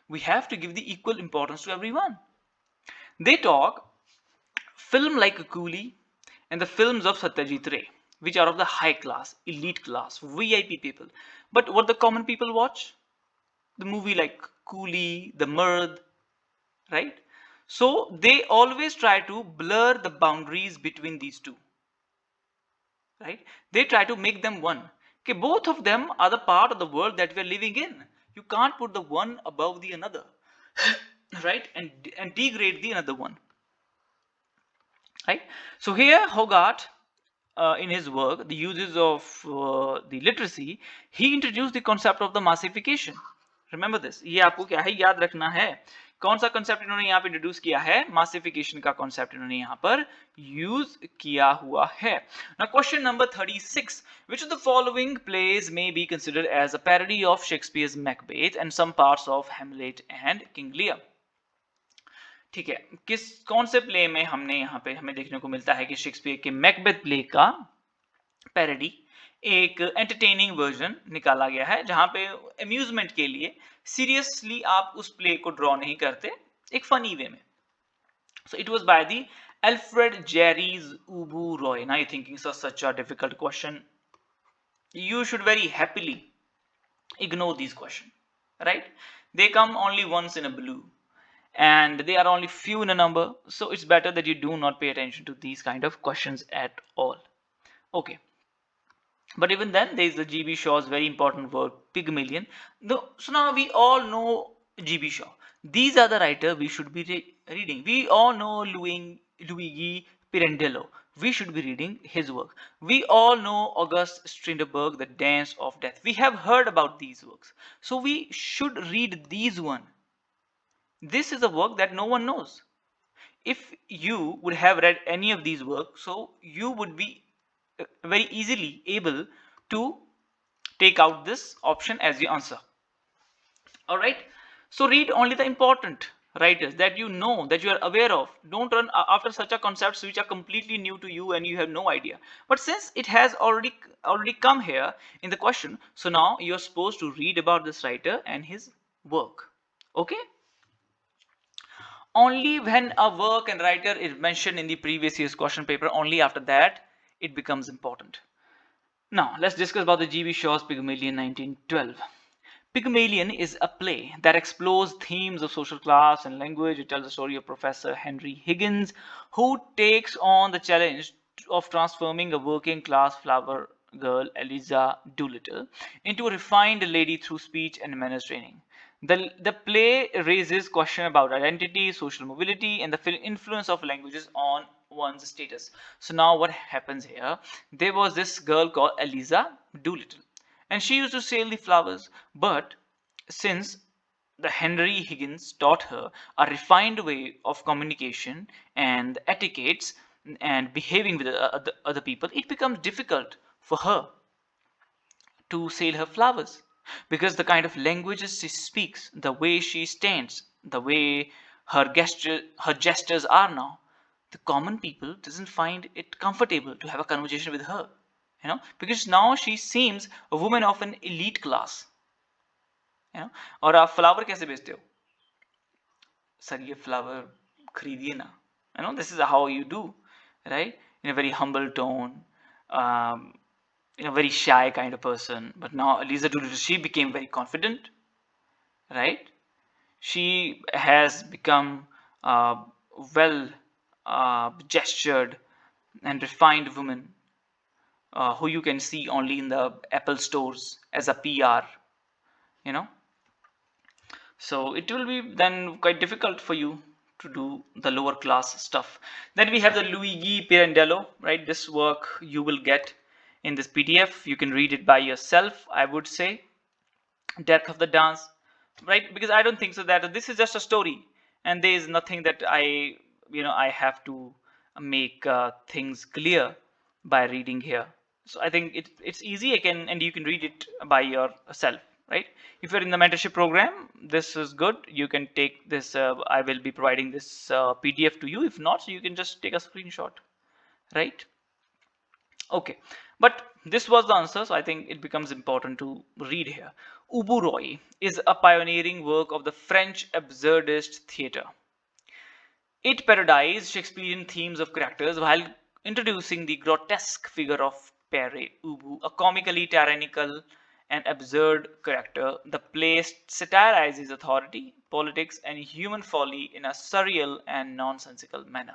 We have to give the equal importance to everyone. They talk film like a Coolie and the films of Satyajit Ray, which are of the high class, elite class, VIP people. But what the common people watch? The movie like Coolie, The Murd, right? So they always try to blur the boundaries between these two, right? They try to make them one. Okay, both of them are the part of the world that we are living in. You can't put the one above the another, right? And degrade the another one, right? So here Hogarth, in his work, The Uses of the Literacy, he introduced the concept of the massification. Remember this. ये आपको क्या है, याद रखना है. कौन सा concept इन्होंने यहाँ पे introduce किया है? Massification का concept इन्होंने यहाँ पर use किया हुआ है. Now question number 36. Which of the following plays may be considered as a parody of Shakespeare's Macbeth and some parts of Hamlet and King Lear? ठीक है, कौन से प्ले में हमने यहाँ पे हमें देखने को मिलता है कि शेक्सपियर के मैकबेथ प्ले का पैरोडी, एक एंटरटेनिंग वर्जन निकाला गया है, जहां पे अम्यूजमेंट के लिए सीरियसली आप उस प्ले को ड्रॉ नहीं करते, एक फनी वे में. So it was by the Alfred Jerry's Ubu Roy. Now you're thinking, so such a difficult question. You should very happily ignore these questions, right? They come only once in a blue, and they are only few in a number. So it's better that you do not pay attention to these kind of questions at all. Okay. But even then, there is the GB Shaw's very important work, Pygmalion. So now we all know GB Shaw. These are the writer we should be reading. We all know Luigi Pirandello. We should be reading his work. We all know August Strindberg, The Dance of Death. We have heard about these works. So we should read these one. This is a work that no one knows. If you would have read any of these works, so you would be very easily able to take out this option as your answer. All right, so read only the important writers that you know, that you are aware of. Don't run after such a concepts which are completely new to you and you have no idea. But since it has already come here in the question, so now you're supposed to read about this writer and his work. Okay, only when a work and writer is mentioned in the previous year's question paper, only after that it becomes important. Now let's discuss about the GB Shaw's Pygmalion 1912. Pygmalion is a play that explores themes of social class and language. It tells the story of Professor Henry Higgins, who takes on the challenge of transforming a working class flower girl, Eliza Doolittle, into a refined lady through speech and manners training. The play raises questions about identity, social mobility, and the influence of languages on one's status. So now what happens here? There was this girl called Eliza Doolittle, and she used to sell the flowers. But since the Henry Higgins taught her a refined way of communication and etiquettes and behaving with other people, it becomes difficult for her to sell her flowers, because the kind of languages she speaks, the way she stands, the way her gestures are now, the common people doesn't find it comfortable to have a conversation with her, because now she seems a woman of an elite class. और आप flower कैसे बेचते हो? Sir ये flower खरीदिए ना. This is how you do, right? In a very humble tone, in a very shy kind of person. But now Eliza Doolittle, she became very confident, right? She has become well gestured and refined woman, who you can see only in the Apple stores as a PR, you know. So it will be then quite difficult for you to do the lower class stuff. Then we have the Luigi Pirandello, right? This work you will get in this PDF. You can read it by yourself, I would say. Death of the Dance, right? Because I don't think so that this is just a story, and there is nothing that I have to make things clear by reading here. So I think it's easy. And you can read it by yourself, right? If you're in the mentorship program, this is good. You can take this. I will be providing this PDF to you. If not, so you can just take a screenshot, right? Okay, but this was the answer, so I think it becomes important to read here. Ubu Roy is a pioneering work of the French absurdist theatre. It parodies Shakespearean themes of characters while introducing the grotesque figure of Pere Ubu, a comically tyrannical and absurd character. The play satirizes authority, politics, and human folly in a surreal and nonsensical manner.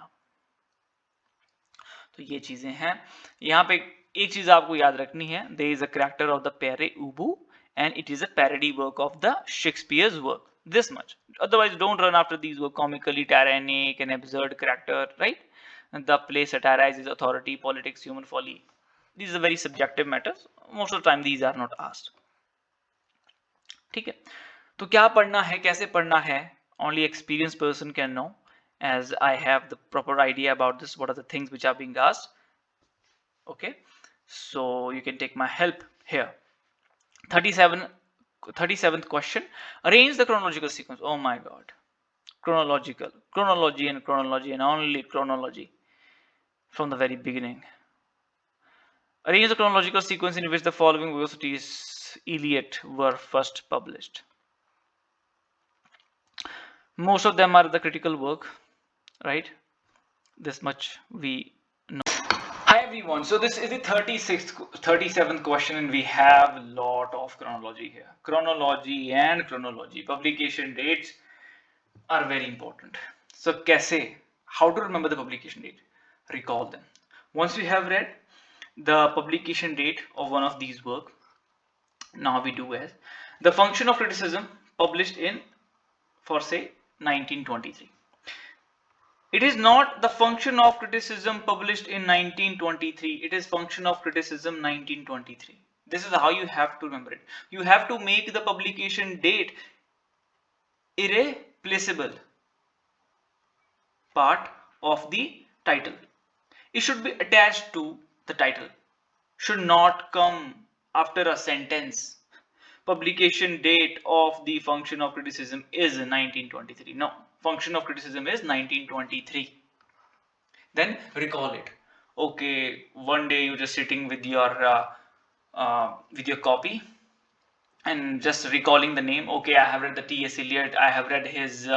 तो ये चीजें हैं. यहाँ पे एक चीज आपको याद रखनी है. There is a character of the Pere Ubu, and it is a parody work of the Shakespeare's work. This much. Otherwise, don't run after these work, comically tyrannic and absurd character, right? And the play satirizes authority, politics, human folly. These are very subjective matters. Most of the time, these are not asked. ठीक है. तो क्या पढ़ना है, कैसे पढ़ना है? Only experienced person can know, as I have the proper idea about this, what are the things which are being asked. Okay, so you can take my help here. 37th question. Arrange the chronological sequence. Oh my god. Chronology and only chronology from the very beginning. Arrange the chronological sequence in which the following velocities Iliad were first published. Most of them are the critical work, right? This much we know. Hi everyone, so this is the 37th question, and we have a lot of chronology here. Chronology and chronology. Publication dates are very important. So kaise, how to remember the publication date? Recall them. Once we have read the publication date of one of these work, now we do as the function of criticism published in, for say, 1923. It is not the function of criticism published in 1923. It is function of criticism 1923. This is how you have to remember it. You have to make the publication date irreplaceable part of the title. It should be attached to the title. Should not come after a sentence. Publication date of the function of criticism is 1923. No, function of criticism is 1923. Then recall it. Okay, one day you're just sitting with your copy and just recalling the name. Okay, I have read the T.S. Eliot, I have read his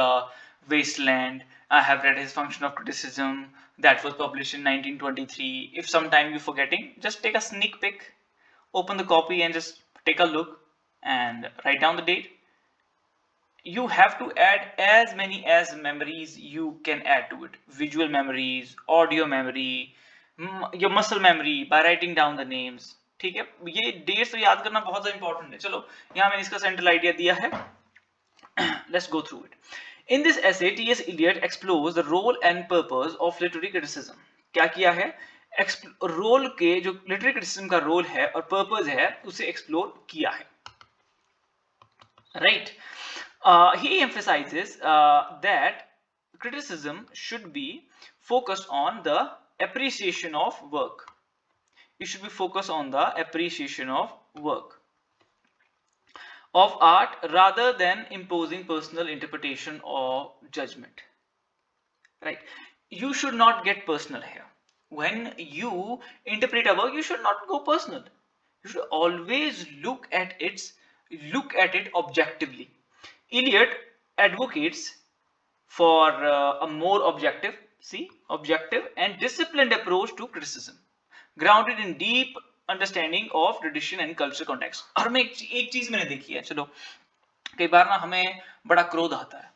Wasteland, I have read his function of criticism that was published in 1923. If sometime you're forgetting, just take a sneak peek, open the copy and just take a look and write down the date. You have to add as many as memories you can add to it. Visual memories, audio memory, your muscle memory by writing down the names. ठीक है, ये dates तो याद करना बहुत ज़्यादा important है. चलो यहाँ मैंने इसका सेंट्रल आइडिया दिया है. Let's go through it. In this essay, T.S. Eliot explores the role and purpose of literary criticism. क्या किया है? रोल के जो लिटरेरी क्रिटिसिज्म का रोल है और पर्पस है उसे एक्सप्लोर किया है. Right. He emphasizes that criticism should be focused on the appreciation of work. It should be focused on the appreciation of work, of art, rather than imposing personal interpretation or judgment. Right? You should not get personal here. When you interpret a work, you should not go personal. You should always look at it objectively. Eliot advocates for a more objective and disciplined approach to criticism, grounded in deep understanding of tradition and cultural context. और मैं एक चीज मैंने देखी है, चलो कई बार ना हमें बड़ा क्रोध आता है,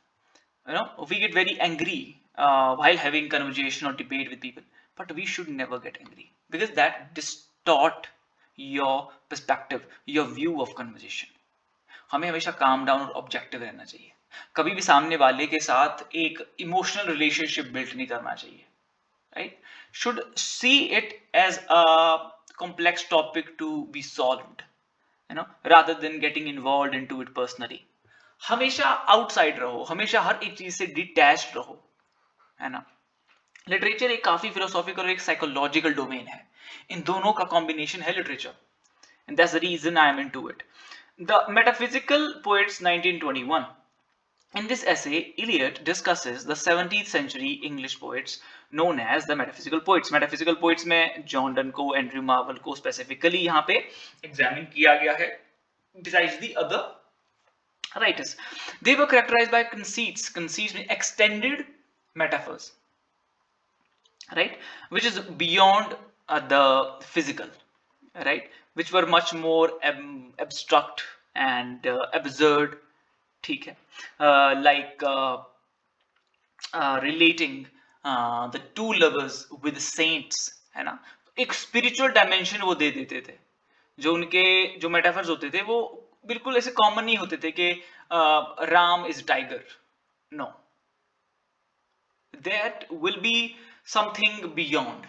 we get very angry while having conversation or debate with people, but we should never get angry because that distort your perspective, your view of conversation. हमें हमेशा काम डाउन और ऑब्जेक्टिव रहना चाहिए. कभी भी सामने वाले के साथ एक इमोशनल रिलेशनशिप बिल्ड नहीं करना चाहिए. Right? Should see it as a complex topic to be solved, rather than getting involved into it personally. हमेशा आउटसाइड रहो, हमेशा हर एक चीज से डिटैच्ड रहो, है ना. लिटरेचर एक काफी फिलोसॉफिकल और एक साइकोलॉजिकल डोमेन है. इन दोनों का कॉम्बिनेशन है literature, and that's the reason I am into it. The Metaphysical Poets 1921. In this essay, Eliot discusses the 17th century English poets known as the Metaphysical Poets. Metaphysical Poets में John Donne को, Andrew Marvel को specifically यहाँ पे examine किया गया है, besides the other writers. They were characterized by conceits mean extended metaphors, right, which is beyond the physical, right, which were much more abstract and absurd. ठीक है, like relating the two lovers with saints, है ना. एक spiritual dimension वो दे देते थे. जो उनके जो metaphors होते थे वो बिल्कुल ऐसे common नहीं होते थे कि Ram is tiger. No, that will be something beyond.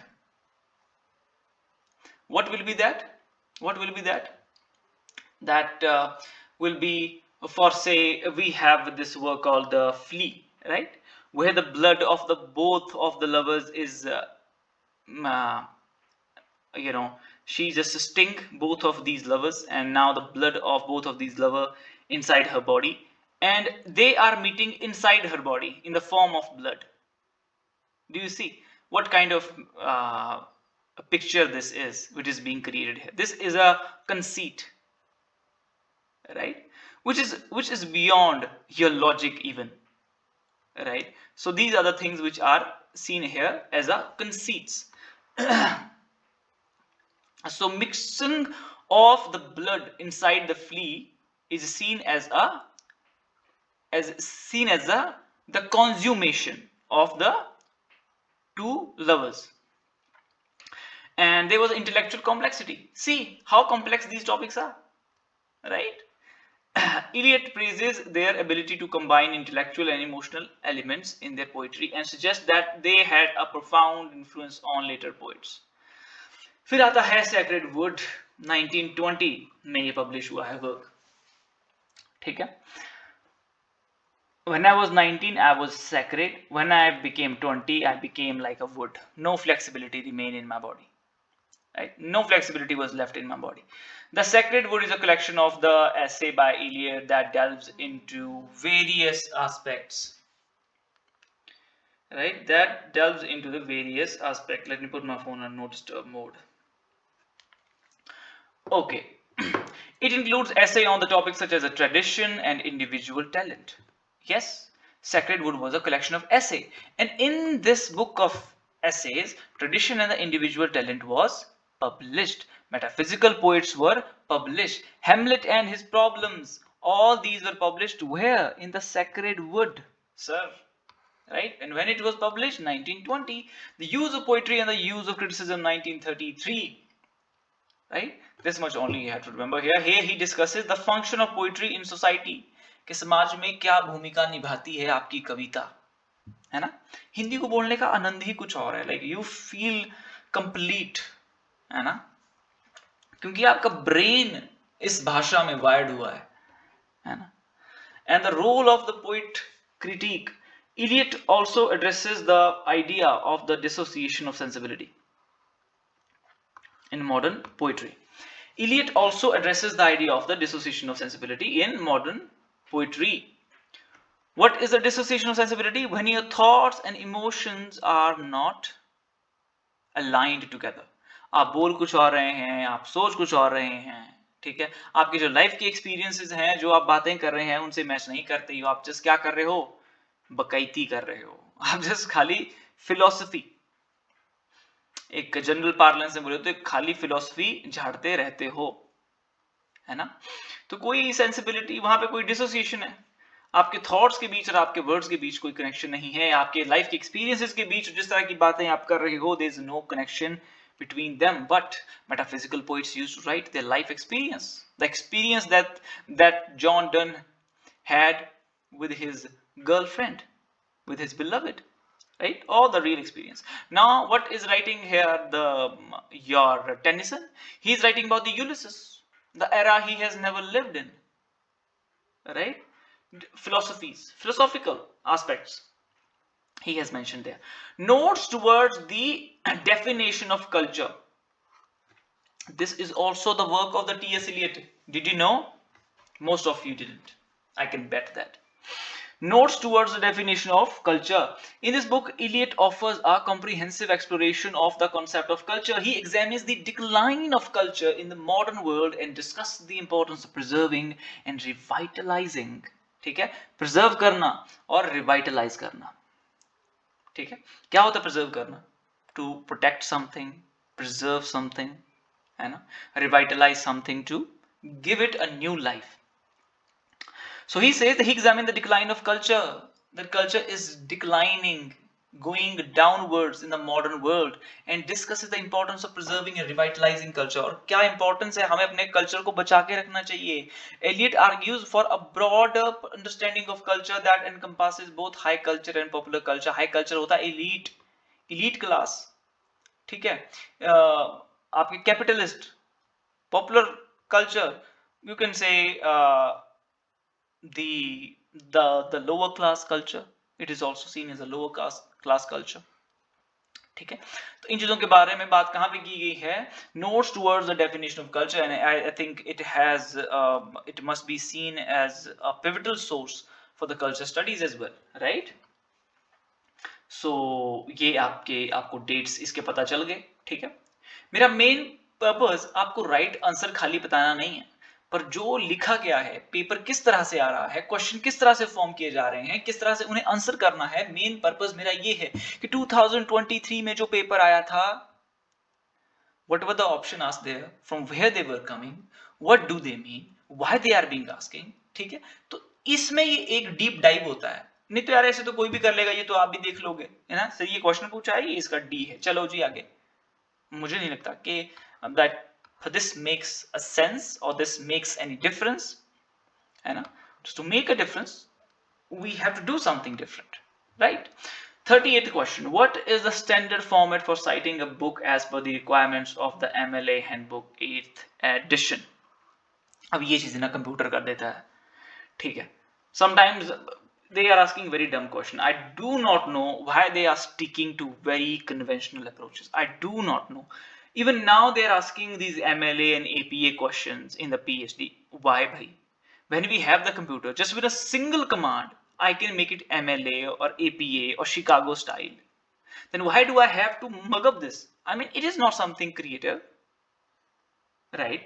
What will be that? That will be, for say, we have this work called the Flea, right, where the blood of the both of the lovers is she just sting both of these lovers, and now the blood of both of these lovers inside her body, and they are meeting inside her body in the form of blood. Do you see what kind of a picture this is which is being created here? This is a conceit, right, which is beyond your logic even, right? So these are the things which are seen here as a conceits. So mixing of the blood inside the flea is seen as the consummation of the two lovers. And there was intellectual complexity. See how complex these topics are, right? Eliot praises their ability to combine intellectual and emotional elements in their poetry and suggests that they had a profound influence on later poets. फिर आता है Sacred Wood, 1920 में ये publish हुआ है work, ठीक है. When I was 19, I was sacred. When I became 20, I became like a wood. No flexibility remained in my body. Right? No flexibility was left in my body. The Sacred Wood is a collection of the essay by Eliot that delves into various aspects. Right? That delves into the various aspects. Let me put my phone on no disturb mode. Okay. It includes essay on the topics such as a tradition and individual talent. Yes, Sacred Wood was a collection of essay, and in this book of essays, tradition and the individual talent was published. Metaphysical poets were published. Hamlet and his problems, all these were published where? In the Sacred Wood, sir. Right? And when it was published, 1920. The use of poetry and the use of criticism, 1933. Right? This much only you have to remember here. Here he discusses the function of poetry in society. कि समाज में क्या भूमिका निभाती है आपकी कविता, है ना. हिंदी को बोलने का आनंद ही कुछ और है. लाइक यू फील कंप्लीट, है ना, क्योंकि आपका ब्रेन इस भाषा में वायर्ड हुआ है ना. And the role of the poet critic. Eliot also addresses the idea of the dissociation of sensibility in modern poetry. Eliot also addresses the idea of the dissociation of sensibility in modern poetry. What is the dissociation of sensibility? When your thoughts and emotions are not aligned together. आप बोल कुछ और रहे हैं, आप सोच कुछ और रहे हैं, ठीक है. आपकी जो लाइफ की एक्सपीरियंसेस हैं, जो आप बातें कर रहे हैं, उनसे मैच नहीं करते हो. आप जस्ट क्या कर रहे हो? बकैती कर रहे हो. आप जस्ट खाली फिलॉसफी, एक जनरल पार्लेंस में बोले तो खाली फिलॉसफी झाड़ते रहते हो, है ना. तो कोई सेंसिबिलिटी वहां पे, कोई डिसोसिएशन है. आपके थॉट्स के बीच और आपके वर्ड्स के बीच कोई कनेक्शन नहीं है. आपके लाइफ के एक्सपीरियंसेस के बीच जिस तरह की बातें आप कर रहे हो, there is no connection between them. But metaphysical poets used to write their life experience, the experience that John Donne had with his girlfriend, with his beloved, right? All the real experience. Now what is writing here your Tennyson? He's writing about the Ulysses, the era he has never lived in, right? Philosophical aspects he has mentioned there. Notes towards the definition of culture. This is also the work of the T.S. Eliot. Did you know? Most of you didn't. I can bet that. Notes towards the definition of culture. In this book, Eliot offers a comprehensive exploration of the concept of culture. He examines the decline of culture in the modern world and discusses the importance of preserving and revitalizing. ठीक है, preserve करना और revitalise करना. ठीक है, क्या होता है प्रिजर्व करना? To protect something, preserve something, है ना. Revitalise something, to give it a new life. So he says that he examined the decline of culture. That culture is declining, going downwards in the modern world, and discusses the importance of preserving and revitalizing culture. और क्या importance है, हमें अपने culture को बचा के रखना चाहिए. Eliot argues for a broader understanding of culture that encompasses both high culture and popular culture. High culture होता है elite class, ठीक है. आपके capitalist, popular culture, you can say the lower class culture. It is also seen as a lower class culture. ठीक है, तो इन चीजों के बारे में बात कहां पे की गई है? Notes towards the definition of culture, and I think it must be seen as a pivotal source for the culture studies as well, right? So ये आपको dates इसके पता चल गए. ठीक है, मेरा मेन पर्पस आपको राइट आंसर खाली बताना नहीं है. पर जो लिखा गया है, पेपर किस तरह से आ रहा है, क्वेश्चन किस तरह से फॉर्म किए जा रहे हैं, किस तरह से उन्हें आंसर करना है, मेन पर्पस मेरा ये है कि 2023 में जो पेपर आया था, what were the option asked there, from where they were coming, what do they mean, why they are being asking, ठीक है। तो इसमें ये एक डीप डाइव होता है, नहीं तो यार ऐसे तो कोई भी कर लेगा, ये तो आप भी देख लोगे, है ना। सर ये क्वेश्चन पूछा है, ये इसका डी है, चलो जी आगे। मुझे नहीं लगता कि that this makes a sense or this makes any difference, है ना। Just to make a difference we have to do something different, right? 38th question, what is the standard format for citing a book as per the requirements of the MLA handbook 8th edition? अब ये चीजें ना computer कर देता है, ठीक है। Sometimes they are asking very dumb question. I do not know why they are sticking to very conventional approaches. I do not know. Even now they are asking these MLA and APA questions in the PhD. Why bhai? When we have the computer, just with a single command, I can make it MLA or APA or Chicago style. Then why do I have to mug up this? I mean, it is not something creative, right?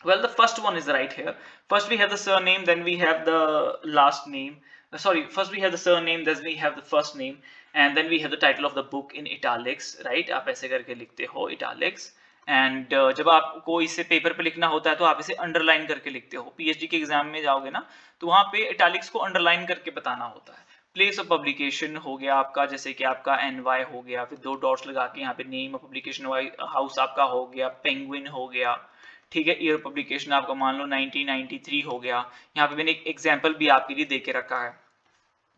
Well, the first one is right here. First we have the surname, then we have the last name. Sorry, first we have the surname, then we have the first name, and then we have the title of the book in italics, right? आप ऐसे करके लिखते हो italics. And जब आपको इसे paper पे लिखना होता है तो आप इसे अंडरलाइन करके लिखते हो। पीएचडी के एग्जाम में जाओगे ना तो वहां पे इटैलिक्स को अंडरलाइन करके बताना होता है। प्लेस ऑफ पब्लिकेशन हो गया आपका, जैसे कि आपका एनवाई हो गया, फिर 2 डॉट्स लगा के यहाँ पे नेम ऑफ पब्लिकेशन हाउस आपका हो गया, पेंगुइन हो गया, ठीक है। ईयर पब्लिकेशन आपका मान लो 1993 हो गया। यहाँ पे मैंने एक एग्जाम्पल भी आपके लिए दे के रखा है,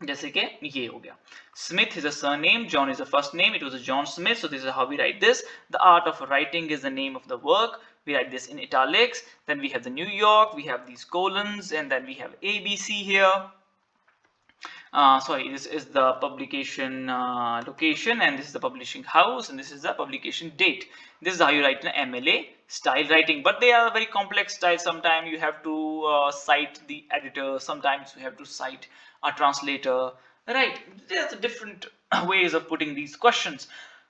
जैसे कि ये हो गया, Smith is a surname, John is a first name, it was a John Smith, so this is how we write this. The art of writing is the name of the work, we write this in italics. Then we have the New York, we have these colons, and then we have ABC here. Sorry, this is the publication location, and this is the publishing house, and this is the publication date. This is how you write an MLA style writing, but they are very complex styles. Sometimes you have to cite the editor, sometimes you have to cite a translator, right? There's different ways of putting these questions.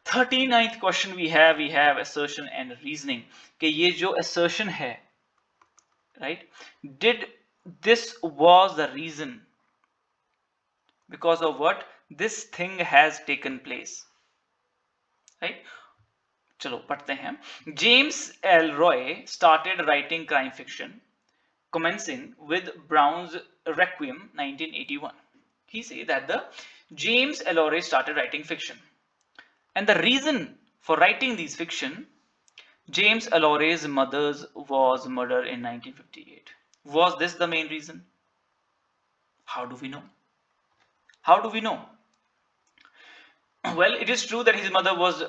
39th question we have assertion and reasoning. कि ये जो assertion है, right? Did this was the reason because of what this thing has taken place, right? चलो पढ़ते हैं। James Elroy started writing crime fiction commencing with Brown's Requiem 1981. He said that the James Elroy started writing fiction, and the reason for writing these fiction, James Elroy's mother was murdered in 1958. Was this the main reason? How do we know? How do we know? Well, it is true that his mother was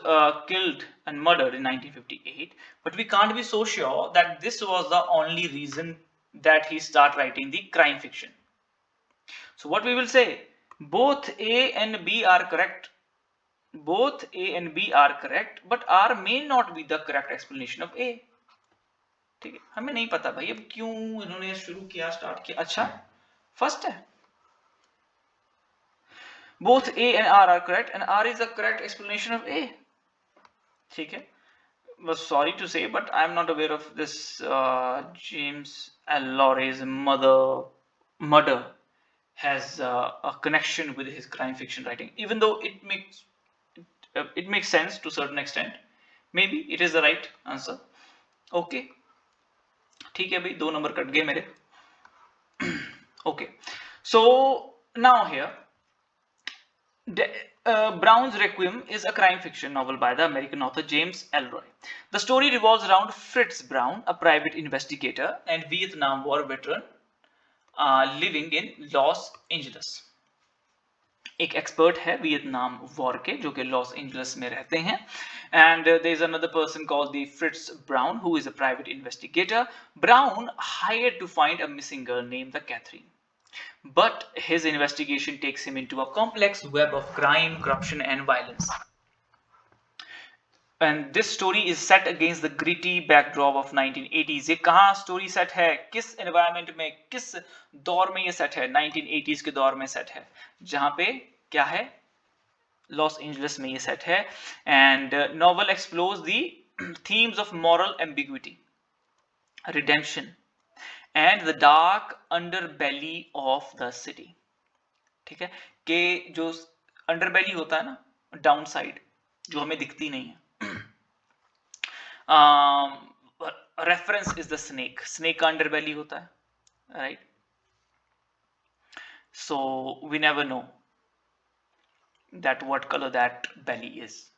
killed and murdered in 1958, but we can't be so sure that this was the only reason that he started writing the crime fiction. So what we will say, both A and B are correct. Both A and B are correct, but R may not be the correct explanation of A. ठीक है, हमें नहीं पता भाई अब क्यों इन्होंने शुरू किया, स्टार्ट किया। अच्छा, फर्स्ट है, both A and R are correct, and R is the correct explanation of A. ठीक है, was sorry to say, but I am not aware of this James Elroy's murder has a connection with his crime fiction writing, even though it makes sense to a certain extent. Maybe it is the right answer. Okay, ठीक है भाई, 2 number cut गए मेरे। Okay, so now here Brown's Requiem is a crime fiction novel by the American author James Elroy. The story revolves around Fritz Brown, a private investigator and Vietnam War veteran living in Los Angeles. एक expert है Vietnam war के जो कि Los Angeles में रहते हैं, and there is another person called the Fritz Brown who is a private investigator. Brown hired to find a missing girl named the Catherine. But his investigation takes him into a complex web of crime, corruption, and violence. And this story is set against the gritty backdrop of 1980s. ये कहाँ story set है, किस environment में, किस दौर में ये set है? 1980s के दौर में सेट है, जहाँ पे क्या है, लॉस एंजलिस में ये सेट है। And novel explores the themes of moral ambiguity, redemption and the dark underbelly of the city. ठीक है, कि जो underbelly होता है ना, downside जो हमें दिखती नहीं है, reference is the snake. Snake का underbelly होता है, right? So we never know that what color that belly is,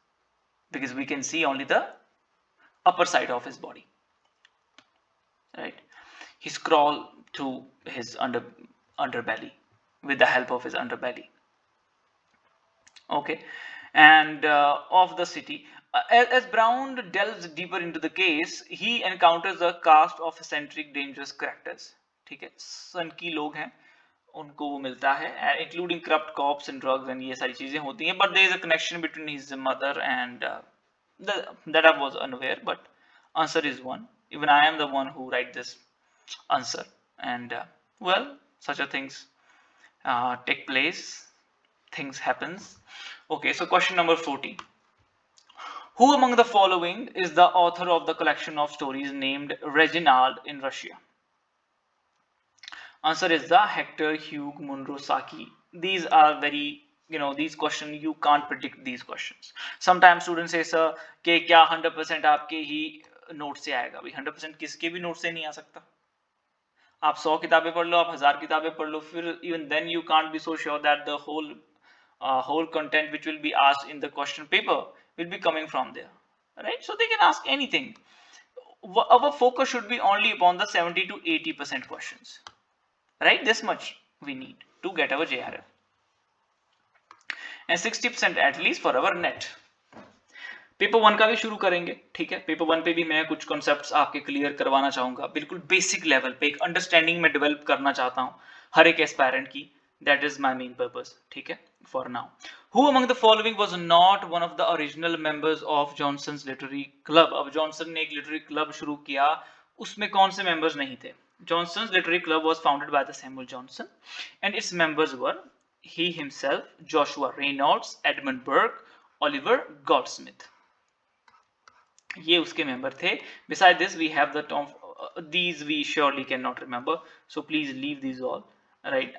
because we can see only the upper side of his body, right? He crawled through his underbelly with the help of his underbelly. Okay, and of the city. As Brown delves deeper into the case, he encounters a cast of eccentric, dangerous characters. ठीक है, सनकी लोग हैं, उनको वो मिलता है, including corrupt cops and drugs, and ये सारी चीजें होती हैं. But there is a connection between his mother and that I was unaware. But answer is one. Even I am the one who write this answer, and well, such a things take place, things happens. Okay, so question number 40. Who among the following is the author of the collection of stories named Reginald in Russia? Answer is the Hector Hugh Munro Saki. These are very, these questions you can't predict these questions. Sometimes students say sir कि क्या 100% आपके ही note से आएगा? भाई 100% किसके भी note से नहीं आ सकता. आप 100 किताबें पढ़ लो, आप 1000 किताबें पढ़ लो, फिर even then you can't be so sure that the whole content which will be asked in the question paper will be coming from there, right? So they can ask anything. Our focus should be only upon the 70 to 80% questions, right? This much we need to get our JRF, and 60% at least for our net. Paper 1 का भी शुरू करेंगे, ठीक है? Paper 1 पे भी मैं कुछ कॉन्सेप्ट्स आपके क्लियर करवाना चाहूंगा, बिल्कुल बेसिक लेवल पे एक अंडरस्टैंडिंग में डेवलप करना चाहता हूं हर एक एस्पायरेंट की. That is my main purpose, ठीक है? For now, who among the following was not one of the original members of Johnson's Literary Club? अब जॉनसन ने एक लिटरेरी क्लब शुरू किया, उसमें कौन से मेंबर्स नहीं थे? Johnson's Literary Club was founded by the Samuel Johnson, and its members were he himself, Joshua Reynolds, Edmund Burke, Oliver Goldsmith. ये उसके मेंबर थे. Beside this, we have the Tom. These we surely cannot remember, so please leave these all. Right?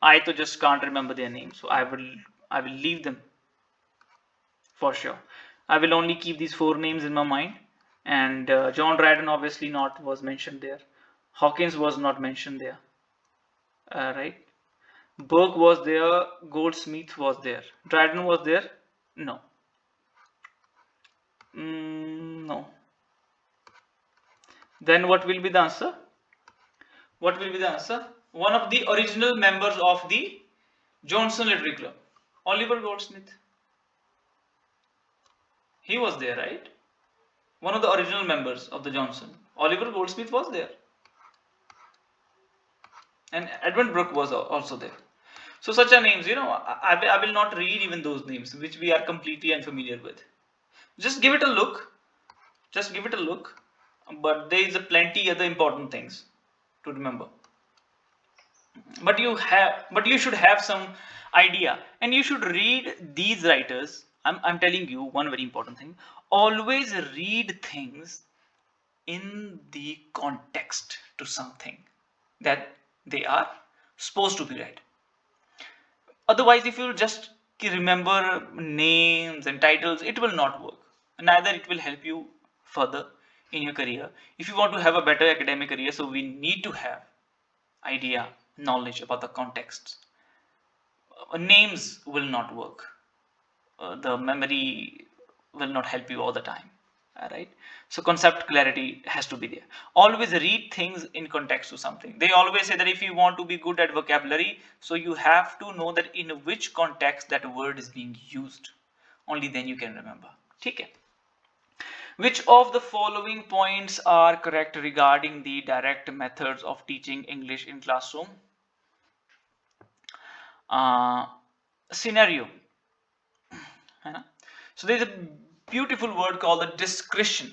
I to just can't remember their names, so I will leave them for sure. I will only keep these 4 names in my mind. And John Dryden obviously not was mentioned there. Hawkins was not mentioned there. Right? Burke was there. Goldsmith was there. Dryden was there. No. No. Then what will be the answer? What will be the answer? One of the original members of the Johnson Literary Club, Oliver Goldsmith. He was there, right? One of the original members of the Johnson. Oliver Goldsmith was there. And Edmund Burke was also there. So such a names, I will not read even those names which we are completely unfamiliar with. Just give it a look. Just give it a look. But there is plenty other important things to remember. But you should have some idea, and you should read these writers. I'm telling you one very important thing. Always read things in the context to something that they are supposed to be read. Otherwise, if you just remember names and titles, it will not work. Neither it will help you further in your career. If you want to have a better academic career, so we need to have idea, knowledge about the context. Names will not work. The memory will not help you all the time. Alright, so concept clarity has to be there. Always read things in context to something. They always say that if you want to be good at vocabulary, so you have to know that in which context that word is being used. Only then you can remember. Okay. Which of the following points are correct regarding the direct methods of teaching English in classroom? Scenario. So there is a beautiful word called the discretion.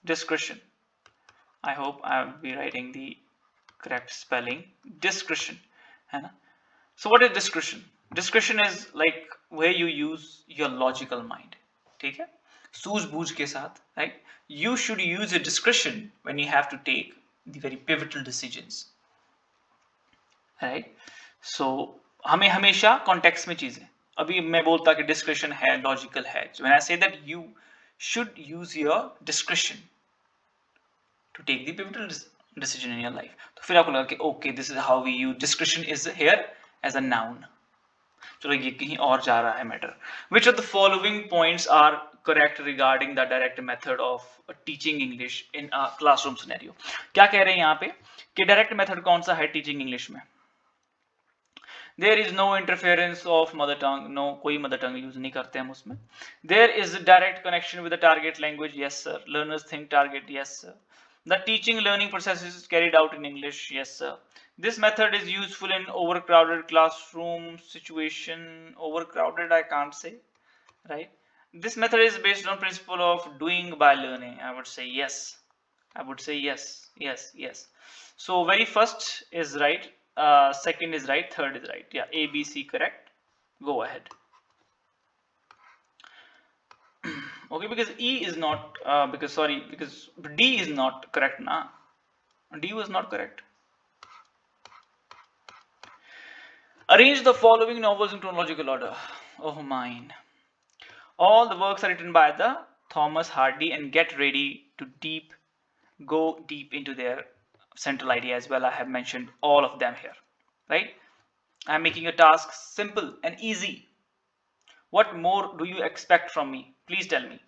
Discretion. I hope I will be writing the correct spelling. Discretion. So what is discretion? Discretion is like where you use your logical mind. Okay? सूझबूझ के साथ, right? You should use your discretion when you have to take the very pivotal decisions, right? So हमें हमेशा context में चीजें, अभी मैं बोलता कि डिस्क्रिशन है, लॉजिकल है, when I say that you should use your discretion to take the pivotal decision in your life, तो फिर आपको लगा कि okay, this is how we use discretion is here as a noun. चलो ये कहीं और जा रहा है matter. Which of the following points are correct regarding the direct method of teaching English in a classroom scenario? क्या कह रहे हैं यहाँ पे कि डायरेक्ट मेथड कौन सा है टीचिंग इंग्लिश में? There is no interference of mother tongue, no, कोई mother tongue यूज नहीं करते हम उसमें. There is direct connection with the target language, yes sir. Learners think target, yes sir. The teaching learning process is carried out in English, yes sir. This method is useful in overcrowded classroom situation. Overcrowded I can't say, right? This method is based on principle of doing by learning. I would say yes. I would say yes, yes, yes. So very first is right, second is right, third is right. Yeah, A, B, C correct. Go ahead. Okay, because E is not, because D is not correct, na? D was not correct. Arrange the following novels in chronological order. Oh mine. All the works are written by the Thomas Hardy, and get ready to go deep into their central idea as well. I have mentioned all of them here, right? I am making your task simple and easy. What more do you expect from me? Please tell me.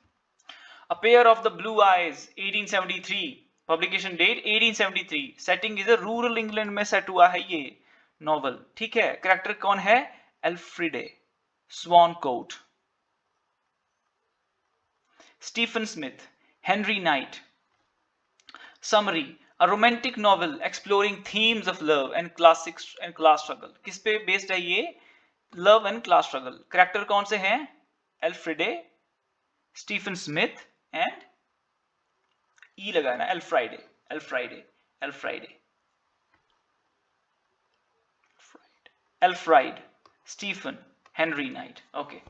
A Pair of the Blue Eyes, 1873. Publication date 1873. Setting is a rural England में set हुआ है ये novel. ठीक है. Character कौन है? Elfride. Swancoat. Stephen Smith. Henry Knight. Summary: a romantic novel exploring themes of love and class struggle. किस पे based है ये? Love and class struggle. Character कौन से हैं? Elfride, Stephen Smith and E लगा है ना, Elfride, Stephen, Henry Knight. Okay.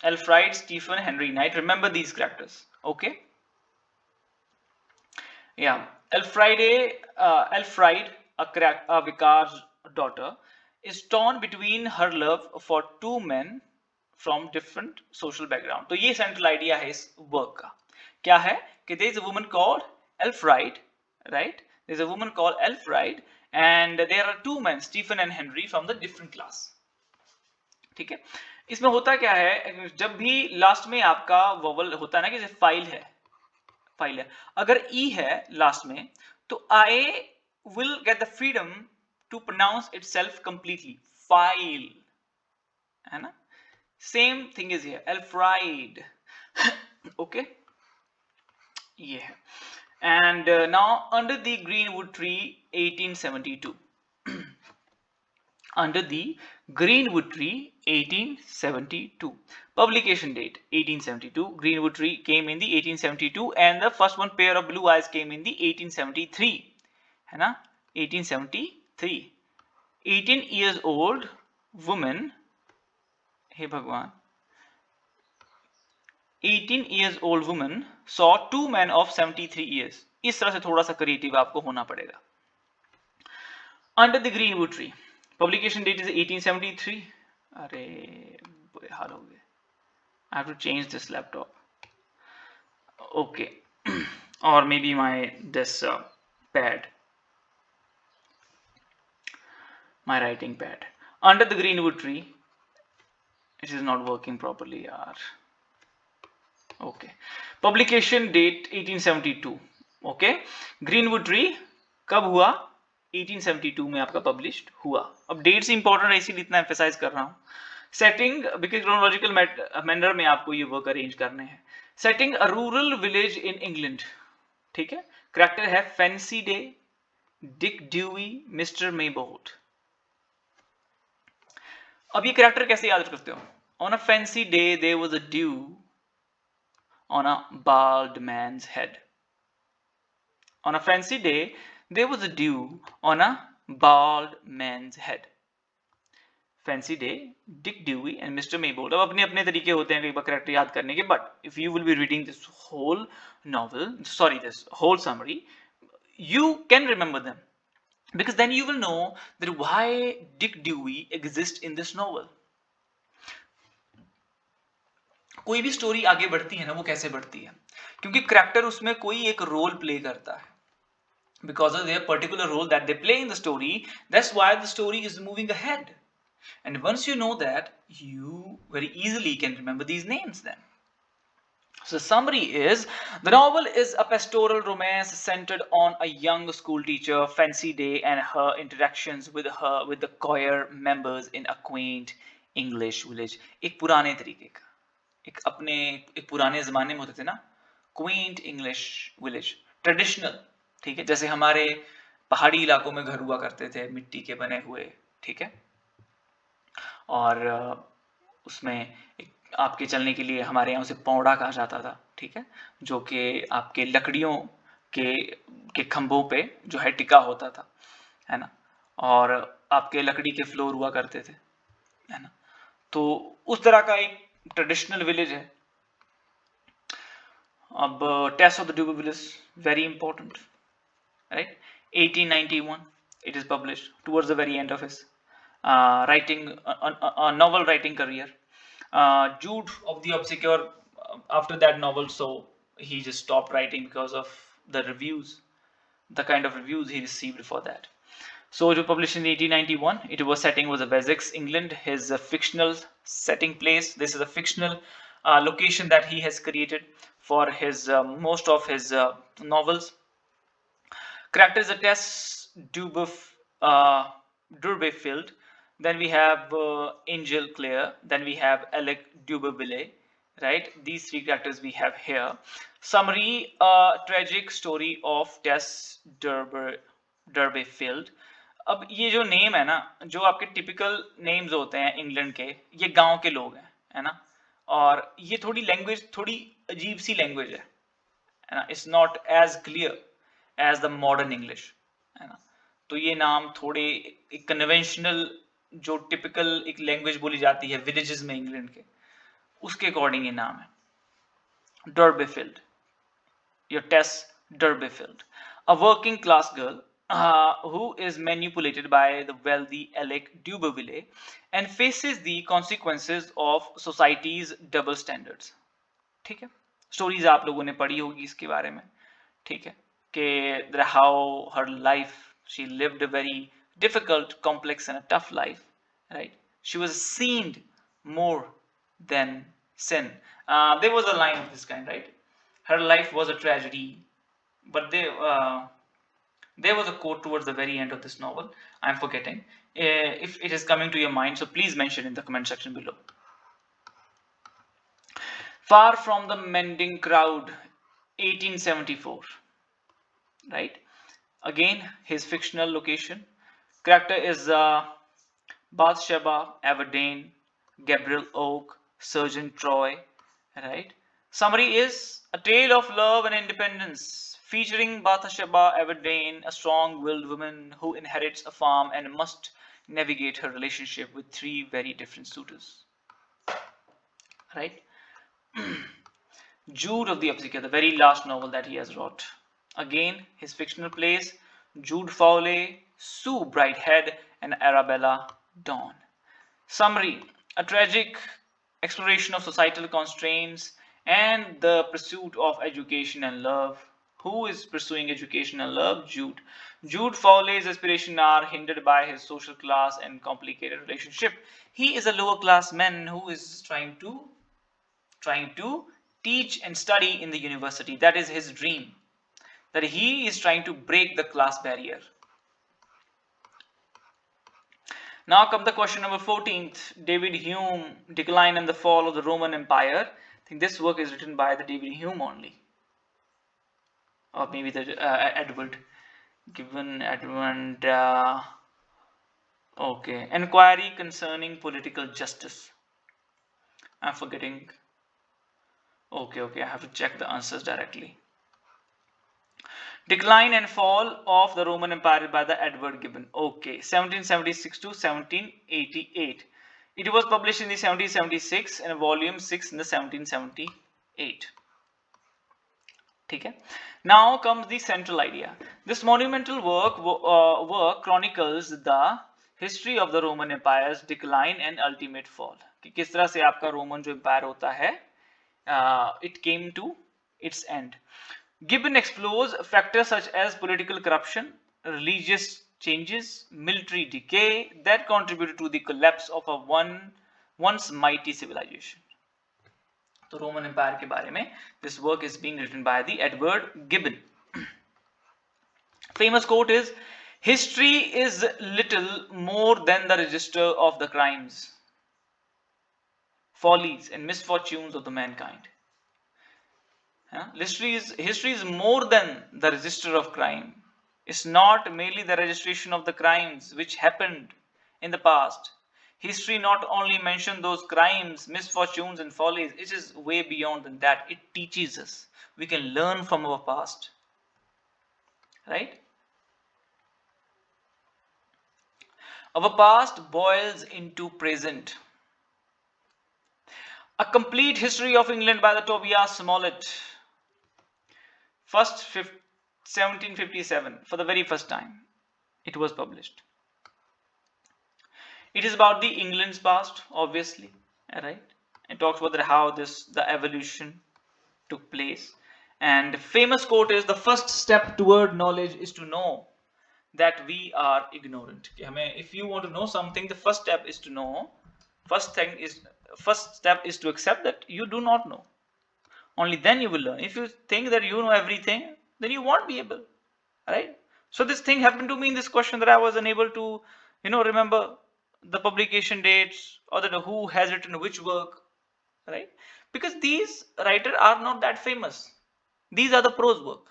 Elfride, Stephen, Henry Knight. Remember these characters. Okay. Yeah, Elfride, a vicar's daughter, is torn between her love for two men from different social background. तो ये central idea है इस work का. क्या है कि there is a woman called Elfride, right? There is a woman called Elfride, and there are two men, Stephen and Henry, from the different class. ठीक है. इसमें होता क्या है, जब भी लास्ट में आपका वोवल होता है ना, कि जैसे फाइल है, अगर ई है लास्ट में, तो I will get the freedom to pronounce itself completely. File है ना, same thing is here, Elfride. Okay, ये है. And now under the greenwood tree 1872. Under the Greenwood Tree 1872. Publication date 1872. Greenwood Tree came in the 1872, and the first one, Pair of Blue Eyes, came in the 1873. है ना, 1873. 18 years old woman, हे भगवान, 18 years old woman saw two men of 73 years. इस तरह से थोड़ा सा creative आपको होना पड़ेगा. Under the Greenwood Tree. Publication date is 1873. अरे बुरे हाल हो गए. I have to change this laptop. Okay. Or maybe this pad, my writing pad. Under the Greenwood Tree. It is not working properly, yaar. Okay. Publication date 1872. Okay. Greenwood Tree कब हुआ? 1872 में आपका published हुआ. अब dates important है, इसीलिए इतना emphasise कर रहा हूं. सेटिंग, बिकॉज क्रोनोलॉजिकल मैनर में आपको ये वर्क अरेंज करने हैं. Setting a rural village in England. ठीक है. कैरेक्टर है Fancy Day, Dick Dewy, mister Maybold. अब ये कैरेक्टर कैसे याद करते हो? On a fancy day there was a dew on a bald man's head. On a fancy day, there was a dew on a bald man's head. Fancy Day, Dick Dewy and mister Maybold. अब अपने अपने तरीके होते हैं कई बार character याद करने के, but if you will be reading this whole novel, sorry this whole summary, you can remember them, because then you will know that why Dick Dewey exists in this novel. कोई भी story आगे बढ़ती है ना, वो कैसे बढ़ती है, क्योंकि करेक्टर उसमें कोई एक रोल प्ले करता है. Because of their particular role that they play in the story, that's why the story is moving ahead. And once you know that, you very easily can remember these names then. So summary is, the novel is a pastoral romance centered on a young school teacher, Fancy Day, and her interactions with the choir members in a quaint English village. एक पुराने तरीके का, एक पुराने ज़माने में होते थे ना, क्वेंट इंग्लिश विलेज, ट्रेडिशनल, ठीक है, जैसे हमारे पहाड़ी इलाकों में घर हुआ करते थे, मिट्टी के बने हुए, ठीक है, और उसमें एक आपके चलने के लिए हमारे यहाँ उसे पौड़ा कहा जाता था, ठीक है, जो कि आपके लकड़ियों के खंभों पे जो है टिका होता था, है ना, और आपके लकड़ी के फ्लोर हुआ करते थे, है ना, तो उस तरह का एक ट्रेडिशनल विलेज है. अब Tess of the d'Urbervilles, very important, right. 1891 it is published, towards the very end of his writing novel writing career. Jude of the Obscure, after that novel, so he just stopped writing because of the reviews, the kind of reviews he received for that. So it was published in 1891. It was setting was Wessex, England. His fictional setting place. This is a fictional location that he has created for his most of his novels. Character is a Tess Durbeyfield. Then we have Angel Clare. Then we have Alec Duberville. Right? These three characters we have here. Summary: tragic story of Tess Durbeyfield. अब ये जो name है ना, जो आपके typical names होते हैं England के, ये गांव के लोग हैं, है ना, और ये थोड़ी लैंग्वेज, थोड़ी अजीब सी लैंग्वेज है ना, it's not as clear as the modern English, है ना, तो ये नाम थोड़े एक कन्वेंशनल, जो टिपिकल एक लैंग्वेज बोली जाती है विलेजेस में इंग्लैंड के, उसके अकॉर्डिंग ये नाम है. Durbeyfield, your Tess Durbeyfield, a working class girl who is manipulated by the wealthy Alec Duberville and faces the consequences of society's double standards. ठीक है, स्टोरीज आप लोगों ने पढ़ी होगी इसके बारे में, ठीक है, कि how her life, she lived a very difficult, complex and a tough life, right? She was sinned more than sin. There was a line of this kind, right? Her life was a tragedy, but there was a quote towards the very end of this novel. I'm forgetting. If it is coming to your mind, so please mention in the comment section below. Far from the Mending Crowd, 1874. Right? Again, his fictional location. Character is Bathsheba, Aberdeen, Gabriel Oak, Sergeant Troy. Right? Summary is a tale of love and independence, featuring Bathsheba Aberdeen, a strong-willed woman who inherits a farm and must navigate her relationship with three very different suitors. Right? Jude of the Obscure, the very last novel that he has wrote. Again, his fictional plays: Jude Fowley, Sue Brighthead, and Arabella Dawn. Summary: a tragic exploration of societal constraints and the pursuit of education and love. Who is pursuing education and love? Jude. Jude Fowley's aspirations are hindered by his social class and complicated relationship. He is a lower class man who is trying to teach and study in the university. That is his dream. That he is trying to break the class barrier. Now come the question number 14th. David Hume, Decline and the Fall of the Roman Empire. I think this work is written by the David Hume only. Or maybe the Edward Gibbon, Edmund. Okay, Inquiry Concerning Political Justice. I'm forgetting. Okay, I have to check the answers directly. Decline and Fall of the Roman Empire by the Edward Gibbon. Okay, 1776 to 1788. It was published in the 1776 and volume 6 in the 1778. ठीक है. Now comes the central idea. This monumental work chronicles the history of the Roman Empire's decline and ultimate fall. कि किस तरह से आपका Roman जो empire होता है, it came to its end. Gibbon explores factors such as political corruption, religious changes, military decay that contributed to the collapse of a once mighty civilization. तो Roman empire के बारे में this work is being written by the Edward Gibbon. Famous quote is, history is little more than the register of the crimes, follies and misfortunes of the mankind. History is more than the register of crime. It's not merely the registration of the crimes which happened in the past. History not only mentions those crimes, misfortunes and follies, it is way beyond than that. It teaches us. We can learn from our past. Right? Our past boils into present. A complete history of England by the Tobias Smollett. First 1757, for the very first time, it was published. It is about the England's past, obviously, right? It talks about how the evolution took place. And the famous quote is, the first step toward knowledge is to know that we are ignorant. If you want to know something, the first step is to know. First step is to accept that you do not know. Only then you will learn. If you think that you know everything, then you won't be able, right? So this thing happened to me in this question, that I was unable to, remember the publication dates or that who has written which work, right? Because these writers are not that famous. These are the prose work,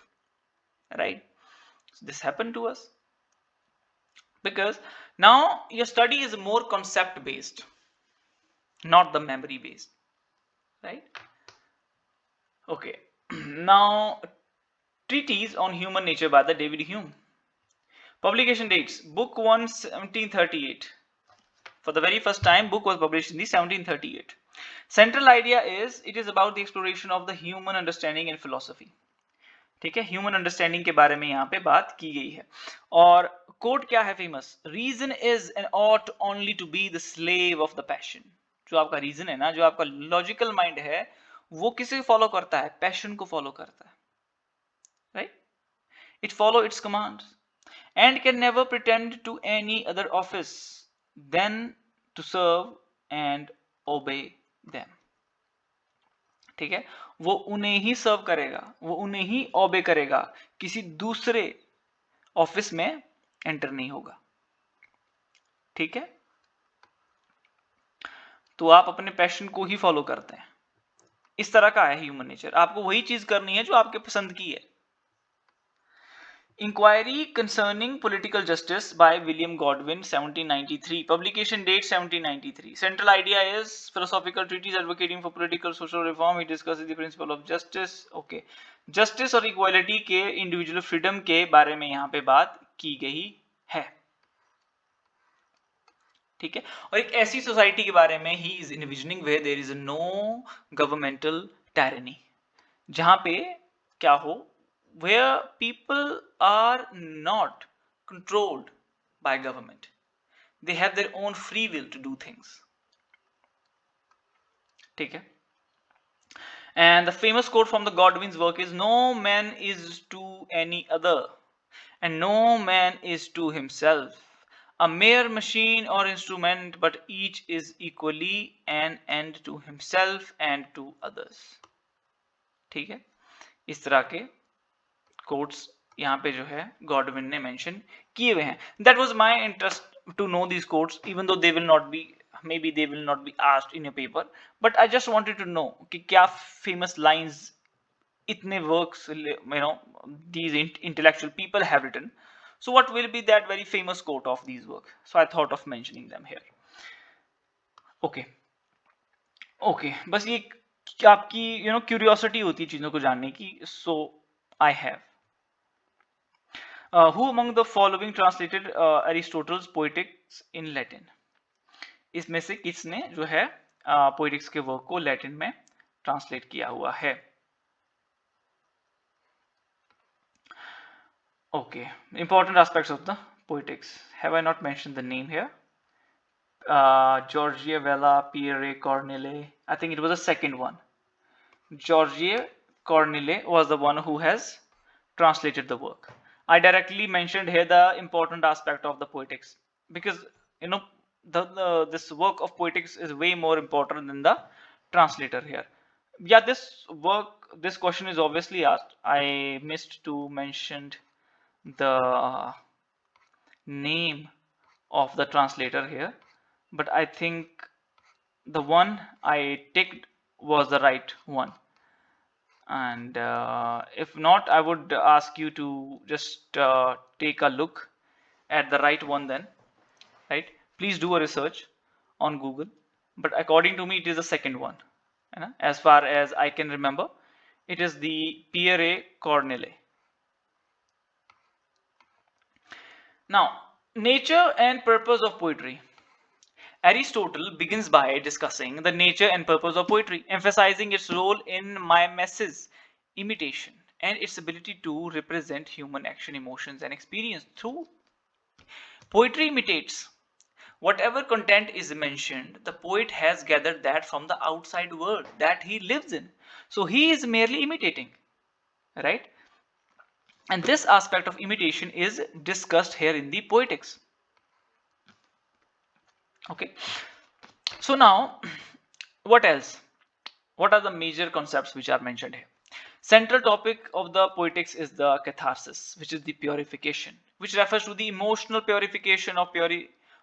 right? So this happened to us because now your study is more concept based, not the memory based, right? Okay. Now, Treatise on Human Nature by the David Hume. Publication dates: Book 1, 1738. For the very first time, book was published in the 1738. Central idea is, it is about the exploration of the human understanding and philosophy. ठीक है, human understanding के बारे में यहाँ पे बात की गई है. और कोट क्या है famous? Reason is an ought only to be the slave of the passion. जो आपका रीजन है ना, जो आपका लॉजिकल माइंड है, वो किसे फॉलो करता है? पैशन को फॉलो करता है, right? It follow its commands and can never pretend to any other office than to serve and obey them. ठीक है, वो उन्हें ही सर्व करेगा, वो उन्हें ही ओबे करेगा, किसी दूसरे ऑफिस में एंटर नहीं होगा. ठीक है, तो आप अपने पैशन को ही फॉलो करते हैं. इस तरह का है ह्यूमन नेचर. आपको वही चीज करनी है जो आपके पसंद की है. Inquiry Concerning Political Justice by William Godwin, 1793. Publication date 1793. Central idea is philosophical treatise advocating for political social reform. It discusses the principle of justice. Okay, justice और equality के individual freedom के बारे में यहाँ पे बात की गई है. ठीक है, और एक ऐसी सोसाइटी के बारे में he is envisioning where there is no governmental tyranny, जहां पे क्या हो, where people are not controlled by government, they have their own free will to do things. ठीक है, and the famous quote from the Godwin's work is, no man is to any other and no man is to himself a mere machine or instrument, but each is equally an end to himself and to others. ठीक है, इस तरह के quotes यहाँ पे जो है Godwin ने मेंशन किए हुए हैं. That was my interest to know these quotes, even though they will not be, maybe they will not be asked in a paper, but I just wanted to know कि क्या famous lines इतने works, these intellectual people have written. So what will be that very famous quote of these work? So I thought of mentioning them here. Okay, बस ये आपकी curiosity होती है चीजों को जानने की. So I have. Who among the following translated Aristotle's Poetics in Latin? इसमें से किसने जो है पोइटिक्स के वर्क को लैटिन में ट्रांसलेट किया हुआ है? Okay, important aspects of the poetics. Have I not mentioned the name here? Georgie Vella, Pierre Corneille. I think it was the second one. Georgie Corneille was the one who has translated the work. I directly mentioned here the important aspect of the poetics because you know this work of poetics is way more important than the translator here. Yeah, this question is obviously asked. I missed to mention the name of the translator here, but I think the one I ticked was the right one. And if not, I would ask you to just take a look at the right one then, right? Please do a research on Google, but according to me, it is the second one. As far as I can remember, it is the Pierre Corneille. Now, nature and purpose of poetry. Aristotle begins by discussing the nature and purpose of poetry, emphasizing its role in mimesis, imitation, and its ability to represent human action, emotions, and experience through poetry imitates. Whatever content is mentioned, the poet has gathered that from the outside world that he lives in. So he is merely imitating, right? And this aspect of imitation is discussed here in the poetics. Okay, so now what else? What are the major concepts which are mentioned here? Central topic of the poetics is the catharsis, which is the purification, which refers to the emotional purification of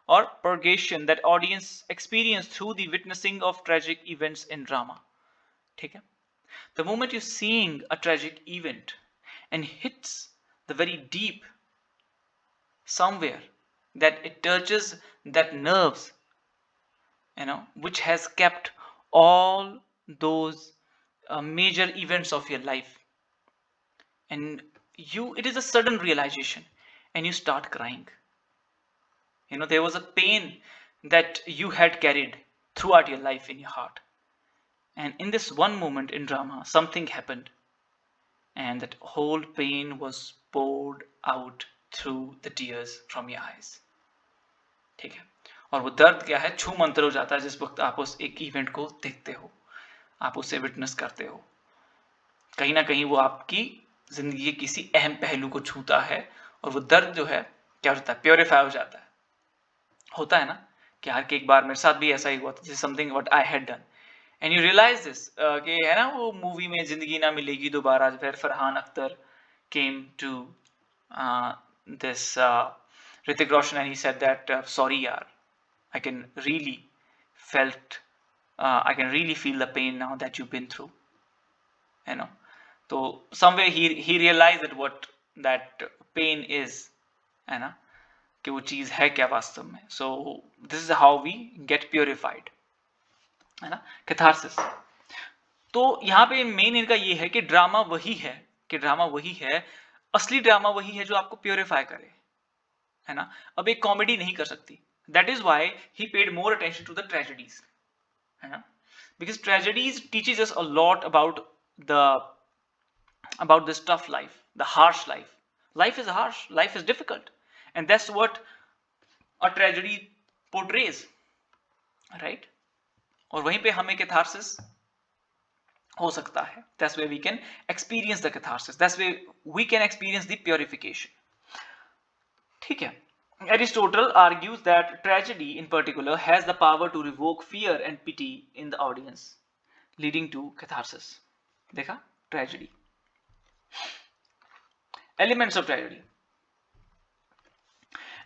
or purgation that audience experience through the witnessing of tragic events in drama. Okay? The moment you're seeing a tragic event and hits the very deep somewhere, that it touches that nerves, which has kept all those major events of your life, and it is a sudden realization and you start crying. There was a pain that you had carried throughout your life in your heart, and in this one moment in drama something happened and that whole pain was poured out through the tears from your eyes. ठीक है, और वो दर्द क्या है, छू मंतर हो जाता है जिस वक्त आप उस एक इवेंट को देखते हो, आप उसे विटनेस करते हो. कहीं ना कहीं वो आपकी जिंदगी के किसी अहम पहलू को छूता है और वो दर्द जो है क्या होता है, प्योरीफाई हो जाता है. होता है ना कि यार कि एक बार मेरे साथ भी ऐसा ही हुआ था, something what I had done, and you realise this कि है ना वो मूवी में जिंदगी ना मिलेगी दोबारा, फिर Farhan Akhtar came to this Hrithik Roshan and he said that sorry yaar, I can really feel the pain now that you've been through, so somewhere he realized that what that pain is, है ना, कि वो चीज है क्या वास्तव में. So this is how we get purified, है ना, catharsis. तो यहाँ पे मेन इनका ये है कि ड्रामा वही है, असली ड्रामा वही है जो आपको प्योरीफाई करे, है ना. अब एक कॉमेडी नहीं कर सकती. That is why he paid more attention to the tragedies, है ना, because tragedies teaches us a lot about this tough life, the harsh life. Life is harsh, life is difficult, and that's what a tragedy portrays, right. और वहीं पे हमें catharsis हो सकता है. That's way we can experience the catharsis, that's way we can experience the purification. ठीक है. Aristotle argues that tragedy in particular has the power to revoke fear and pity in the audience, leading to catharsis. देखा, tragedy. Elements of tragedy.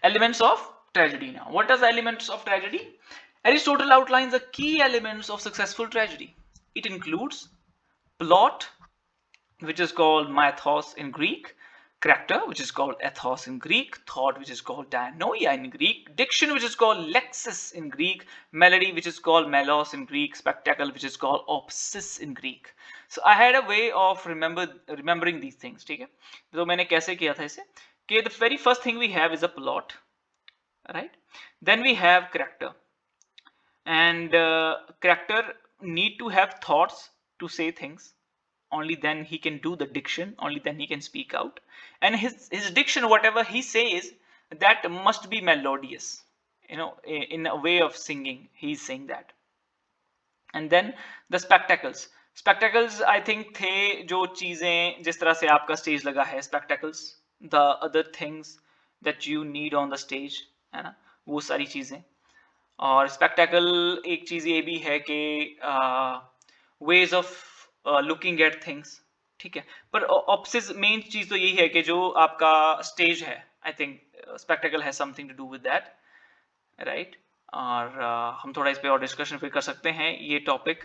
Elements of tragedy now. What are the elements of tragedy? Aristotle outlines the key elements of successful tragedy. It includes plot, which is called mythos in Greek, character, which is called ethos in Greek, thought, which is called dianoia in Greek, diction, which is called lexis in Greek, melody, which is called melos in Greek, spectacle, which is called opsis in Greek. So I had a way of remembering these things. ठीक है, तो मैंने कैसे किया था इसे, कि the very first thing we have is a plot, right? Then we have character, and character need to have thoughts to say things. Only then he can do the diction, only then he can speak out, and his diction, whatever he says, that must be melodious, in a way of singing, he's saying that. And then the spectacles, spectacles I think थे जो चीजें, जिस तरह से आपका stage लगा है, spectacles, the other things that you need on the stage, है ना, वो सारी चीजें. और स्पेक्टेकल एक चीज ये भी है कि ways of looking at things, ठीक है. पर ऑप्सिस मेन चीज तो यही है कि जो आपका स्टेज है, I think spectacle has something to do with that, right. और हम थोड़ा इस पे और डिस्कशन फिर कर सकते हैं. ये टॉपिक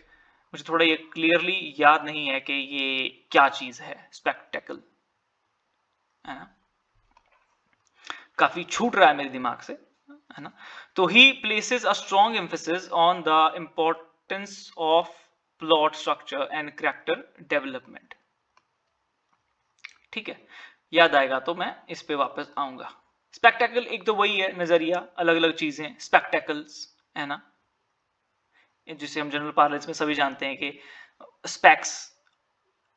मुझे थोड़ा ये क्लियरली याद नहीं है कि ये क्या चीज है स्पेक्टेकल, है ना, काफी छूट रहा है मेरे दिमाग से, है ना. तो he places a strong emphasis on the importance of plot structure and character development. ठीक है, याद आएगा तो मैं इस पे वापस आऊंगा. स्पेक्टेकल एक तो वही है, नजरिया, अलग अलग चीजें स्पेक्टेकल्स, है ना, जिसे हम जनरल पार्लेंस में सभी जानते हैं कि स्पेक्स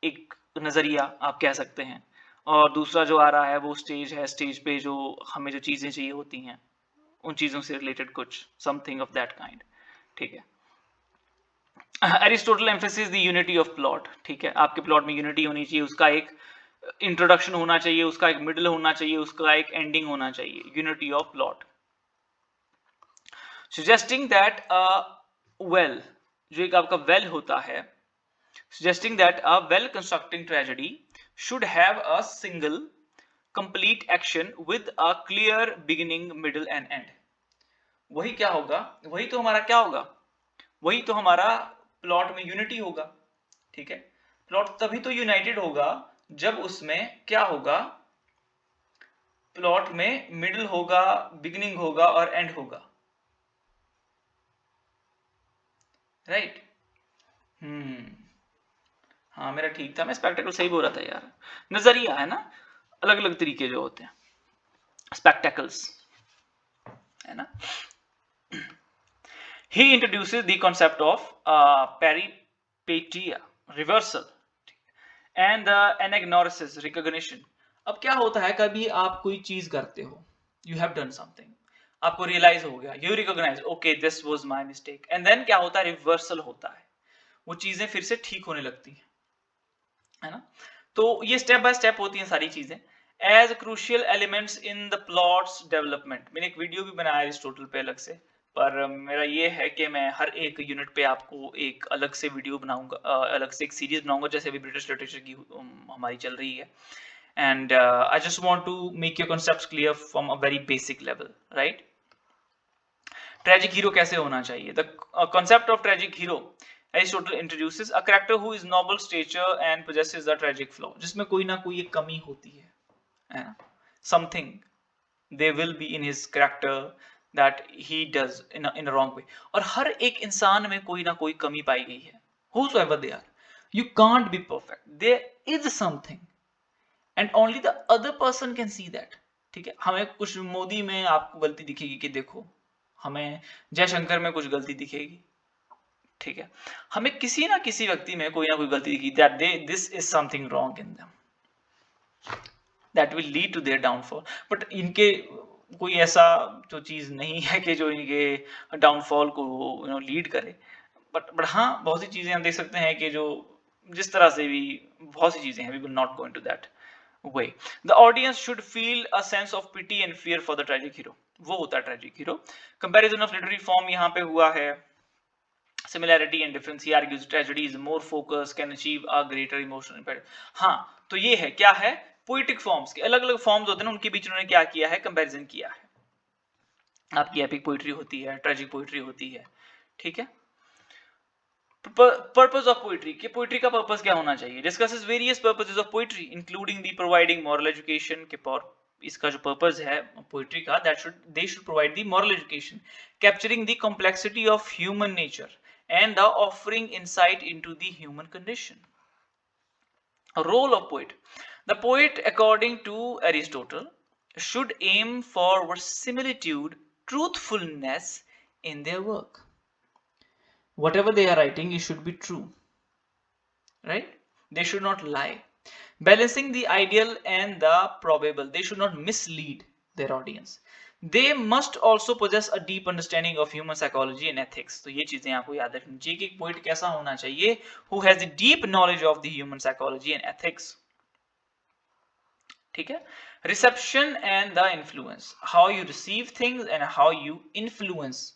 एक नजरिया आप कह सकते हैं. और दूसरा जो आ रहा है वो स्टेज है, स्टेज पे जो हमें जो चीजें चाहिए होती हैं, उन चीजों से रिलेटेड कुछ समथिंग ऑफ दैट काइंड. ठीक है. Aristotle emphasis the unity of plot. ठीक है, आपके प्लॉट में यूनिटी होनी चाहिए, उसका एक इंट्रोडक्शन होना चाहिए, उसका एक मिडल होना चाहिए, उसका एक एंडिंग होना चाहिए. Unity of plot, suggesting that well, जो एक आपका वेल होता है, suggesting that a well constructing tragedy should have a single complete action with a clear beginning, middle and end. वही क्या होगा, वही तो हमारा क्या होगा, वही तो हमारा प्लॉट में यूनिटी होगा. ठीक है, प्लॉट तभी तो यूनाइटेड होगा जब उसमें क्या होगा, प्लॉट में मिडल होगा, बिगिनिंग होगा और एंड होगा, राइट. हाँ, मेरा ठीक था, मैं स्पेक्टेकल सही बोल रहा था यार. नजरिया है ना, अलग अलग तरीके जो होते हैं स्पेक्टेकल्स, है ना. He introduces the concept of peripeteia, reversal and the anagnorisis, recognition. अब क्या होता है, कभी आप कोई चीज करते हो, यू हैव डन समथिंग, आपको रियलाइज हो गया, you recognise, okay this was my mistake, and then क्या होता है, रिवर्सल होता है, वो चीजें फिर से ठीक होने लगती हैं, है ना. तो ये स्टेप बाय स्टेप होती हैं सारी चीजें. As crucial elements in the plots development, मैंने एक वीडियो भी बनाया एरिस्टोटल पे अलग से, पर मेरा ये है कि मैं हर एक यूनिट पे आपको एक अलग से वीडियो बनाऊंगा, अलग से एक सीरीज बनाऊंगा, जैसे अभी ब्रिटिश लिटरेचर की हमारी चल रही है. And I just want to make your concepts clear from a very basic level, right. Tragic hero कैसे होना चाहिए, the concept of tragic hero, Aristotle introduces a character who is noble stature and possesses a tragic flaw, जिसमें कोई ना कोई एक कमी होती है ना, something there will be in his character that he does in a wrong way. और हर एक इंसान में कोई ना कोई कमी पाई गई है, whosoever they are, you can't be perfect, there is something and only the other person can see that. ठीक है, हमें कुछ मोदी में आपको गलती दिखेगी कि देखो, हमें जयशंकर में कुछ गलती दिखेगी, ठीक है, हमें किसी ना किसी व्यक्ति में कोई ना कोई गलती दिखी, that this is something wrong in them, that will lead to their downfall. But इनके कोई ऐसा तो चीज नहीं है कि जो इनके डाउनफॉल को लीड करे. बट हाँ, बहुत सी चीजें हम देख सकते हैं कि जो जिस तरह से भी बहुत सी चीजें हैं, we will not go into that way. The audience should feel a sense of pity and fear for the tragic hero, वो होता है tragic hero. Comparison of literary form यहाँ पे हुआ है, similarity and difference. He argues tragedy is more focused, can achieve a greater emotional impact. हाँ, तो ये है क्या है, पोइटिक फॉर्म्स के अलग अलग फॉर्म्स होते हैं ना, उनके बीच उन्होंने क्या किया है, कंपैरिजन किया है. आपकी एपिक पोइट्री होती है, ट्रेजिक पोइट्री होती है, ठीक है. पर्पस ऑफ पोइट्री, कि पोइट्री का पर्पस क्या होना चाहिए. Discusses various purposes of poetry including the providing moral education, के इसका जो पर्पस है पोइट्री का, they should provide the moral education, capturing the complexity of human nature and the offering insight into the human condition. A role of poet. The poet, according to Aristotle, should aim for verisimilitude, truthfulness in their work. Whatever they are writing, it should be true, right? They should not lie. Balancing the ideal and the probable, they should not mislead their audience. They must also possess a deep understanding of human psychology and ethics. तो ये चीजें आपको याद रखनी चाहिए कि poet कैसा होना चाहिए, who has a deep knowledge of the human psychology and ethics. ठीक है? Reception and the influence, how you receive things and how you influence.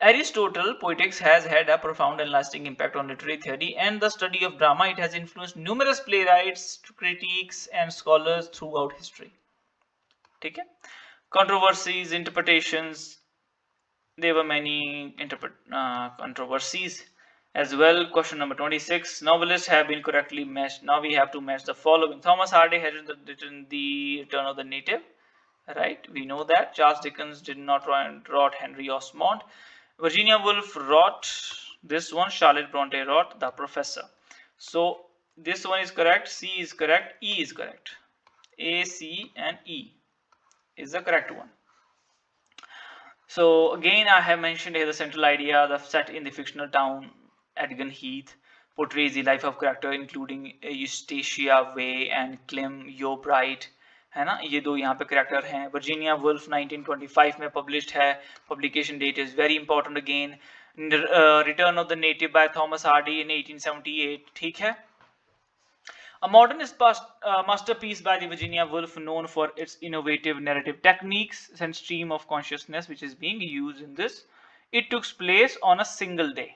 Aristotle poetics has had a profound and lasting impact on literary theory and the study of drama. It has influenced numerous playwrights, critics, and scholars throughout history. ठीक है? Controversies, interpretations. There were many controversies as well. Question number 26. Novelists have been correctly matched. Now we have to match the following. Thomas Hardy has written The Return of the Native. Right? We know that. Charles Dickens did not wrote Henry Osmond. Virginia Woolf wrote this one. Charlotte Bronte wrote The Professor. So this one is correct. C is correct. E is correct. A, C, and E is the correct one. So again, I have mentioned here the central idea. The set in the fictional town Edgin Heath portrays the life of character including Eustacia Way and Clem Yeobright. है ना, ये दो यहाँ पे character हैं. Virginia Woolf 1925 में published है. Publication date is very important again. Return of the native by Thomas Hardy in 1878. ठीक है. A modernist masterpiece by the Virginia Woolf, known for its innovative narrative techniques and stream of consciousness which is being used in this. It took place on a single day.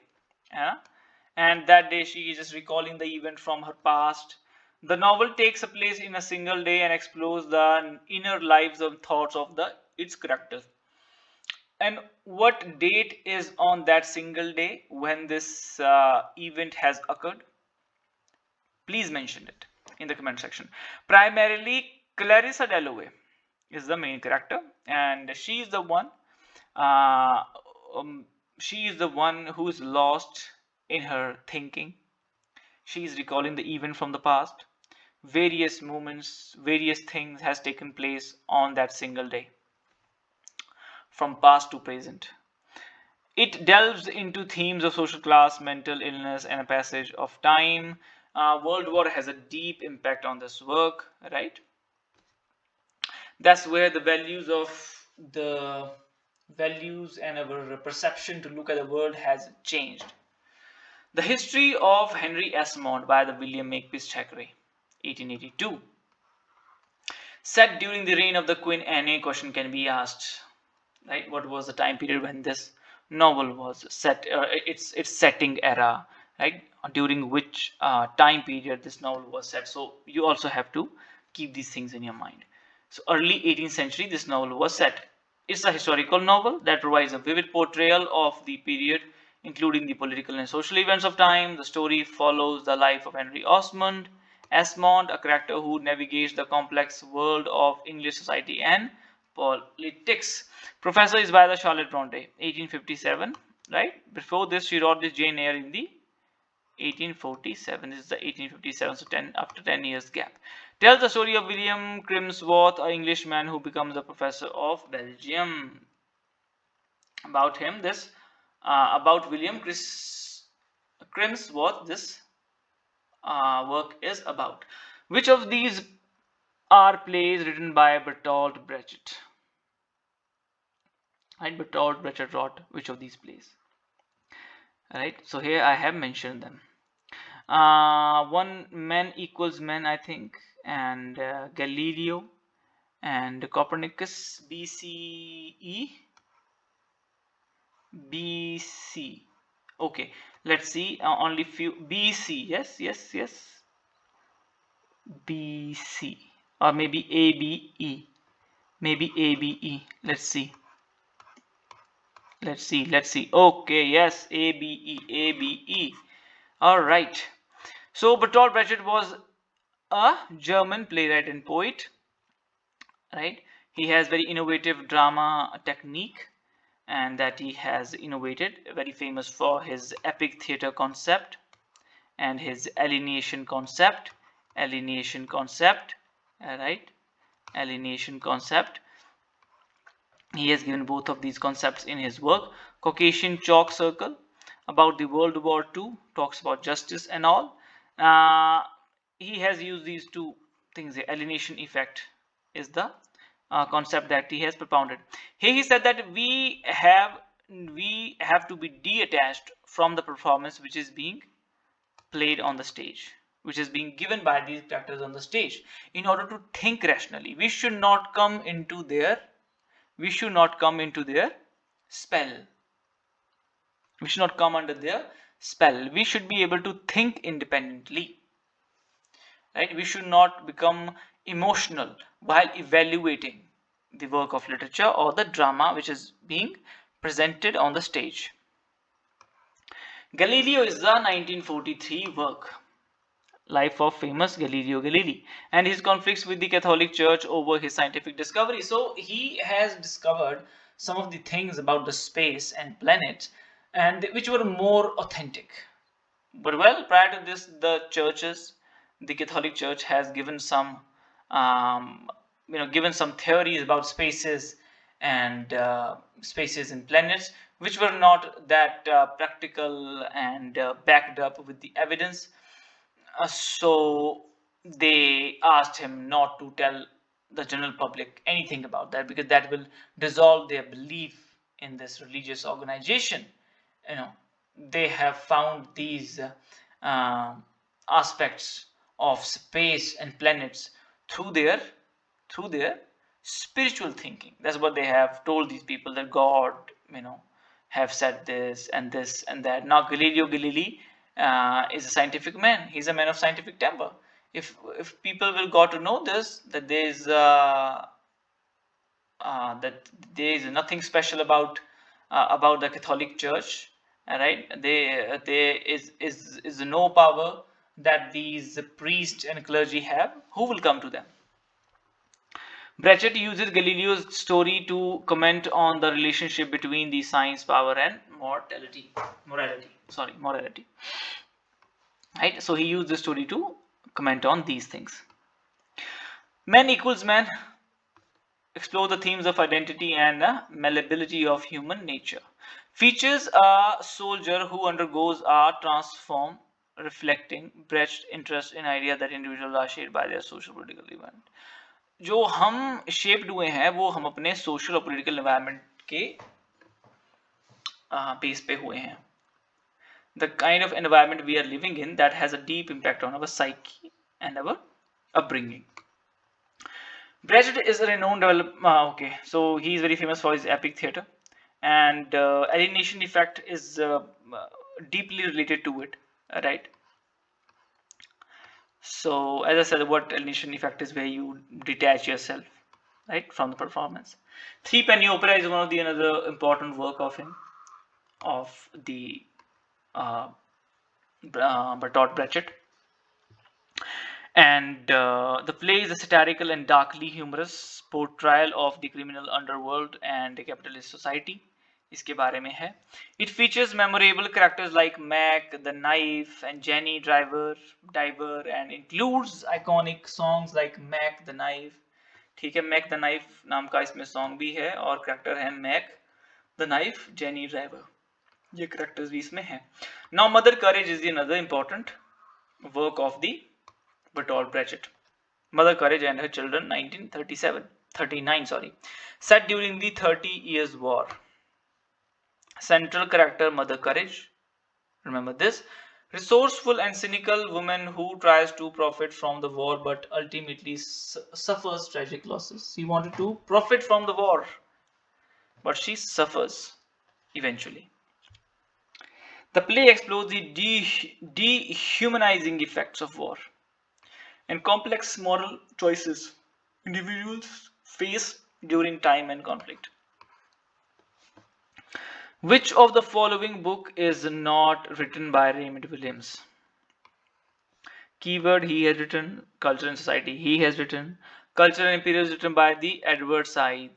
And that day she is just recalling the event from her past. The novel takes place in a single day and explores the inner lives and thoughts of its characters. And what date is on that single day when this event has occurred? Please mention it in the comment section. Primarily, Clarissa Dalloway is the main character, and she is the one. She is the one who is lost in her thinking. She is recalling the event from the past. Various moments, various things has taken place on that single day, from past to present. It delves into themes of social class, mental illness, and a passage of time. World War has a deep impact on this work, right? That's where the values and our perception to look at the world has changed. The History of Henry Esmond by the William Makepeace Thackeray, 1882. Set during the reign of the Queen Anne. Question can be asked, right? What was the time period when this novel was set? Its setting era, right? During which time period this novel was set. So you also have to keep these things in your mind. So early 18th century this novel was set. It's a historical novel that provides a vivid portrayal of the period, including the political and social events of time. The story follows the life of Henry Esmond, a character who navigates the complex world of English society and politics. Professor is by the Charlotte Bronte, 1857, right? Before this she wrote this Jane Eyre in the 1847. This is the 1857, so after 10 years gap. Tells the story of William Crimsworth, an Englishman who becomes a professor of Belgium. About him, about William Crimsworth, this work is about. Which of these are plays written by Bertolt Brecht? Right, Bertolt Brecht wrote which of these plays? Right, so here I have mentioned them. One Man Equals Men, I think, and Galileo and Copernicus, BCE. Okay, let's see. Only few BC. Yes. BC, or maybe ABE. Maybe ABE. Let's see. Okay, yes, ABE. All right. So Bertolt Brecht was a German playwright and poet, right? He has very innovative drama technique, and that he has innovated, very famous for his epic theater concept and his alienation concept, right? Alienation concept. He has given both of these concepts in his work. Caucasian chalk circle, about the World War II, talks about justice and all. Uh, he has used these two things. The alienation effect is the concept that he has propounded. Here he said that we have to be detached from the performance which is being played on the stage, which is being given by these characters on the stage, in order to think rationally. We should not come into their spell. We should not come under their spell. We should be able to think independently, right? We should not become emotional while evaluating the work of literature or the drama which is being presented on the stage. Galileo is the 1943 work, life of famous Galileo Galilei, and his conflicts with the Catholic Church over his scientific discovery. So he has discovered some of the things about the space and planets, and which were more authentic. But well, prior to this, the Catholic Church has given some, um, given some theories about spaces and planets, which were not that practical and backed up with the evidence. So they asked him not to tell the general public anything about that, because that will dissolve their belief in this religious organization. You know, they have found these aspects of space and planets through their spiritual thinking. That's what they have told these people, that God, have said this and this and that. Now Galileo Galilei is a scientific man. He's a man of scientific temper. If people will got to know this, that there is nothing special about the Catholic Church, right? There is no power that these priests and clergy have. Who will come to them? Bratchett uses Galileo's story to comment on the relationship between the science, power, and morality. Right? So he used the story to comment on these things. Man equals man explore the themes of identity and the malleability of human nature. Features a soldier who undergoes a transform, reflecting Brecht's interest in idea that individuals are shaped by their social political environment. जो हम shaped हुए हैं वो हम अपने social और political environment के base पे हुए हैं. The kind of environment we are living in that has a deep impact on our psyche and our upbringing. Brecht is a renowned developer. So he is very famous for his epic theater, and alienation effect is deeply related to it, right? So as I said, what alienation effect is, where you detach yourself, right, from the performance. Three Penny Opera is one of the another important work of him, of the Bertolt Brecht. And the play is a satirical and darkly humorous portrayal of the criminal underworld and the capitalist society. इसके बारे में है. It features memorable characters like Mac the Knife and Jenny Diver, and includes iconic songs like Mac the Knife. ठीक है, Mac the Knife नाम का इसमें song भी है, और character है Mac the Knife, Jenny Driver. ये characters भी इसमें हैं. Now Mother Courage is another important work of the Bertolt Brecht. Mother Courage and Her Children, 1939, set during the 30 Years' War. Central character Mother Courage, remember this, resourceful and cynical woman who tries to profit from the war but ultimately suffers tragic losses. She wanted to profit from the war, but she suffers eventually. The play explores the dehumanizing effects of war and complex moral choices individuals face during time and conflict. Which of the following book is not written by Raymond Williams? Keyword, he has written. Culture and Society, he has written. Culture and Imperialism, written by the Edward Said.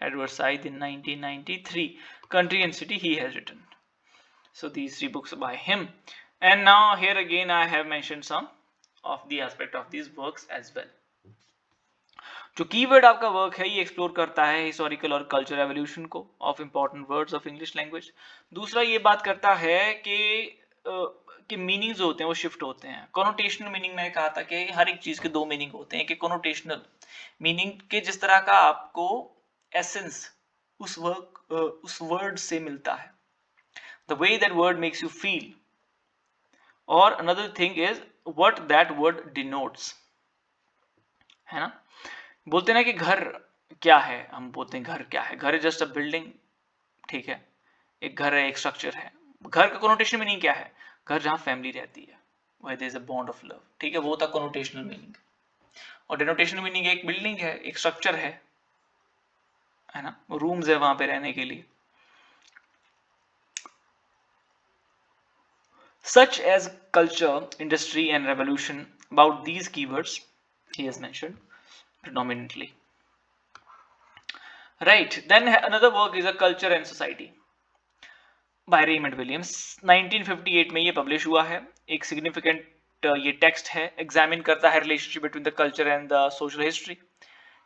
Edward Said in 1993. Country and City, he has written. So these three books are by him. And now here again I have mentioned some of the aspect of these works as well. जो keyword आपका work है ये explore करता है historical और culture evolution को of important words of English language. दूसरा ये बात करता है कि मीनिंग्स होते हैं वो शिफ्ट होते हैं। कोनोटेशनल मीनिंग मैंने कहा था कि हर एक चीज के दो मीनिंग होते हैं, कि कोनोटेशनल मीनिंग के जिस तरह का आपको एसेंस उस वर्ड से मिलता है, the way that word makes you feel, और another thing is what that word denotes, है ना। बोलते हैं ना कि घर क्या है, हम बोलते हैं घर क्या है, घर इज जस्ट अ बिल्डिंग, ठीक है, एक घर है, एक स्ट्रक्चर है। घर का कोनोटेशन मीनिंग क्या है? घर जहां फैमिली रहती है, where there is a bond of love, ठीक है, वो होता कोनोटेशनल मीनिंग। और डिनोटेशनल मीनिंग एक बिल्डिंग है, एक स्ट्रक्चर है ना, रूम्स है वहां पे रहने के लिए। Such as culture, industry and revolution, about these keywords he has mentioned predominantly. Right, then another work is a culture and society by Raymond Williams। 1958 में ये पब्लिश हुआ है। एक सिग्निफिकेंट ये टेक्स्ट है, एग्जामिन करता है relationship between the culture and the social history,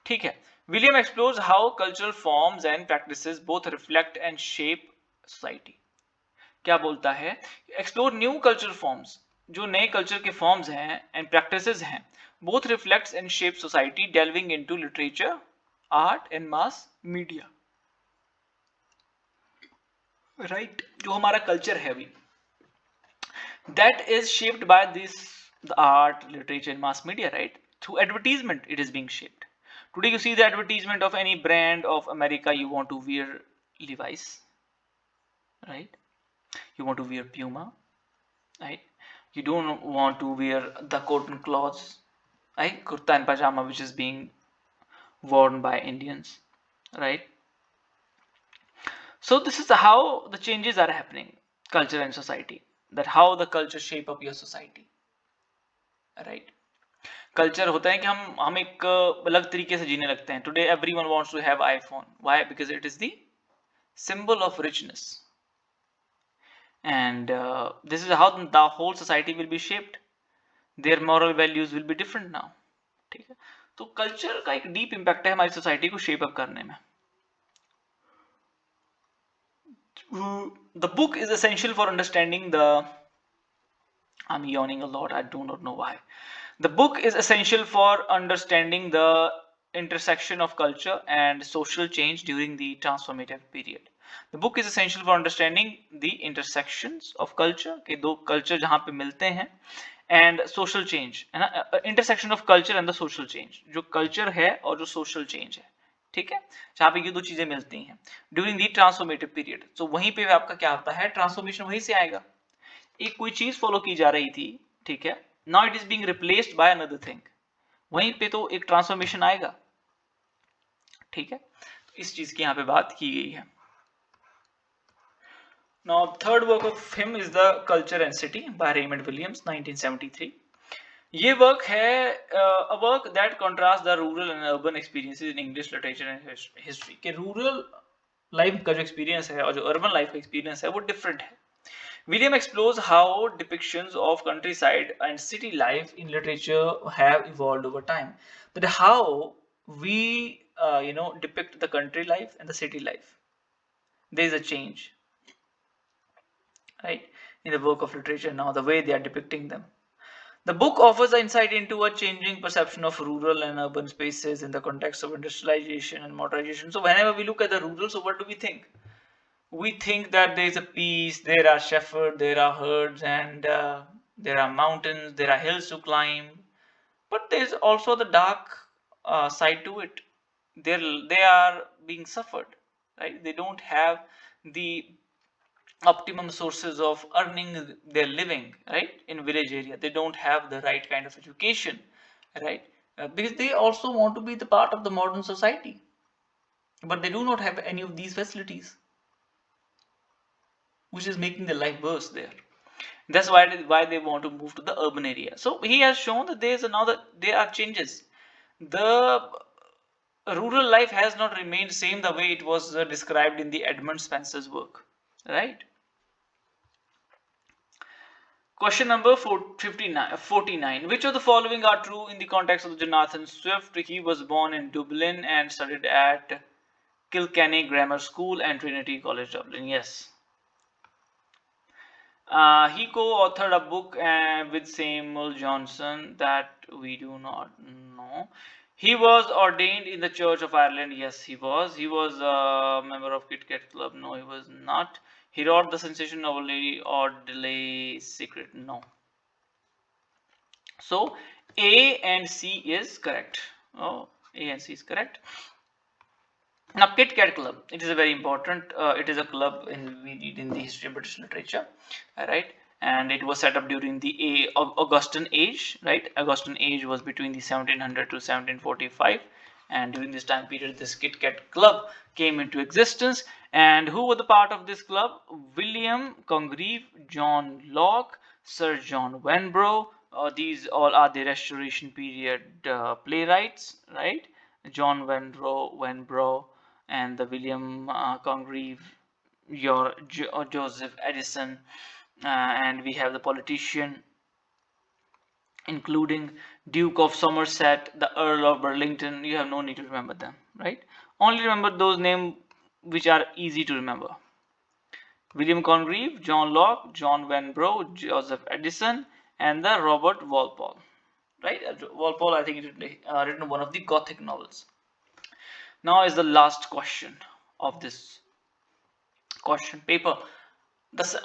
ठीक है। William explores how cultural forms and practices both reflect and shape society. क्या बोलता है? एक्सप्लोर न्यू कल्चरल फॉर्म्स, जो नए कल्चर के फॉर्म्स हैं एंड प्रैक्टिसेस हैं, both reflects and shape society, delving into literature, art and mass media. Right, जो हमारा कल्चर है अभी, that is shaped by this, the art, literature and mass media, right? Through advertisement it is being shaped. Today you see the advertisement of any brand of America, you want to wear Levi's, right? You want to wear Puma, right? You don't want to wear the cotton clothes, right? Kurta and pajama, which is being worn by Indians, right? So this is how the changes are happening, culture and society, that how the culture shape up your society, right? Culture होता है कि हम एक अलग तरीके से जीने लगते हैं। Today everyone wants to have iPhone, why? Because it is the symbol of richness, and this is how the whole society will be shaped, their moral values will be different now, ठीक है। तो culture का एक deep impact है हमारी society को shape up करने में। The book is essential for understanding the, I'm yawning a lot, I do not know why. The book is essential for understanding the intersection of culture and social change during the transformative period. The book is essential for understanding the intersections of culture, के दो culture जहाँ पे मिलते हैं, and social change, है ना, intersection of culture and the social change, जो culture है और जो social change है, ठीक है, जहाँ पे ये दो चीजें मिलती हैं ड्यूरिंग दी ट्रांसफॉर्मेटिव पीरियड। तो वहीं पे आपका क्या होता है, ट्रांसफॉर्मेशन वहीं से आएगा। एक कोई चीज फॉलो की जा रही थी, ठीक है, now it is being replaced by another thing, वहीं पे तो एक ट्रांसफॉर्मेशन आएगा, ठीक है। तो इस चीज की यहाँ पे बात की गई है। Now third work of him is the culture and city bye Raymond Williams 1973। ये वर्क है a work that contrast the rural and urban experiences in English literature and history, के रूरल लाइफ का जो एक्सपीरियंस है और जो urban life का experience है वो डिफरेंट है। William explores how depictions of countryside and city life in literature have evolved over time. That how we, depict the country life and the city life. There is a change, right, in the work of literature now, the way they are depicting them. The book offers an insight into a changing perception of rural and urban spaces in the context of industrialization and modernization. So whenever we look at the rural, so what do we think? We think that there is a peace, there are shepherds, there are herds, and there are mountains, there are hills to climb. But there is also the dark side to it. They are being suffered, right? They don't have the optimum sources of earning their living, right? In village area, they don't have the right kind of education, right? Because they also want to be the part of the modern society, but they do not have any of these facilities, which is making their life worse there. That's why they want to move to the urban area. So he has shown that there are changes. The rural life has not remained same the way it was described in the Edmund Spencer's work, right? Question number 49. Which of the following are true in the context of Jonathan Swift? He was born in Dublin and studied at Kilkenny Grammar School and Trinity College Dublin. Yes. He co-authored a book with Samuel Johnson that we do not know. He was ordained in the Church of Ireland. Yes, he was. He was a member of Kit Kat Club. No, he was not. He wrote the sensation novel Lady Audley's Secret. No. So A and C is correct. Oh, A and C is correct. Now, Kit Kat Club, it is a very important, it is a club we read in the history of British literature, right? And it was set up during the Augustan age, right? Augustan age was between the 1700 to 1745, and during this time period, this Kit Kat Club came into existence. And who were the part of this club? William Congreve, John Locke, Sir John Vanbrugh. These all are the Restoration period playwrights, right? John Vanbrugh, and the William Congreve, Joseph Edison, and we have the politician, including Duke of Somerset, the Earl of Burlington. You have no need to remember them, right? Only remember those names which are easy to remember. William Congreve, John Locke, John Vanbrugh, Joseph Edison, and the Robert Walpole, right? Walpole, I think, written one of the Gothic novels. Now is the last question of this question paper,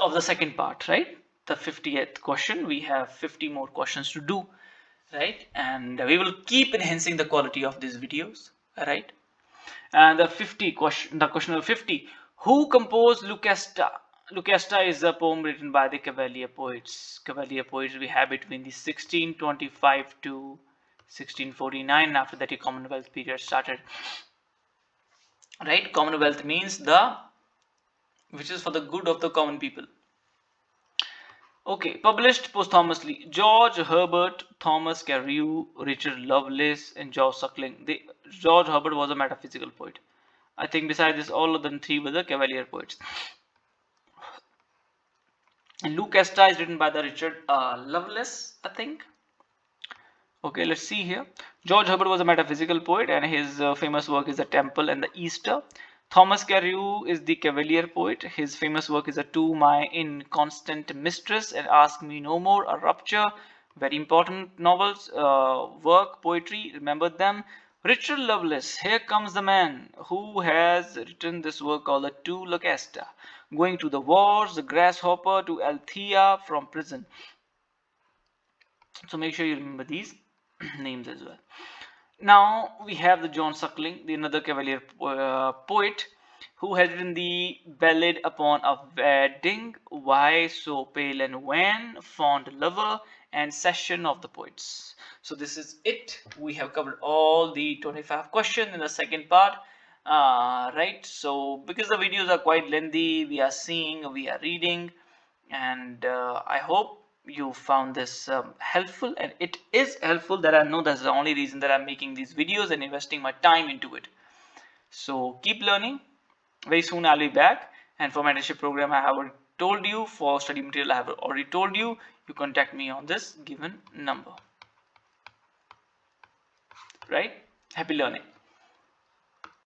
of the second part, right? The 50th question. We have 50 more questions to do, right? And we will keep enhancing the quality of these videos, right? And the question number 50. Who composed Lucasta? Lucasta is a poem written by the Cavalier poets. Cavalier poets we have between the 1625 to 1649. And after that, the Commonwealth period started. Right? Commonwealth means which is for the good of the common people. Okay, published posthumously. George Herbert, Thomas Carew, Richard Lovelace, and George Suckling. George Herbert was a metaphysical poet. I think besides this, all of them three were the Cavalier poets. And Lucasta is written by the Richard Lovelace, I think. Okay, let's see here. George Herbert was a metaphysical poet, and his famous work is The Temple and the Easter. Thomas Carew is the Cavalier poet. His famous work is To My Inconstant Mistress and Ask Me No More, A Rupture. Very important novels, work, poetry, remember them. Richard Lovelace, here comes the man who has written this work called To Lucasta, Going to the Wars, The Grasshopper, to Althea from Prison. So make sure you remember these names as well. Now we have the John Suckling, the another Cavalier poet, who has written the Ballad upon a Wedding, Why So Pale and Wan, Fond Lover, and Session of the Poets. So this is it. We have covered all the 25 questions in the second part. Right, so because the videos are quite lengthy, we are seeing, we are reading, and I hope you found this helpful, and it is helpful. That I know that's the only reason that I'm making these videos and investing my time into it. So keep learning. Very soon I'll be back, and for mentorship program I have already told you. For study material I have already told you. You contact me on this given number. Right? Happy learning.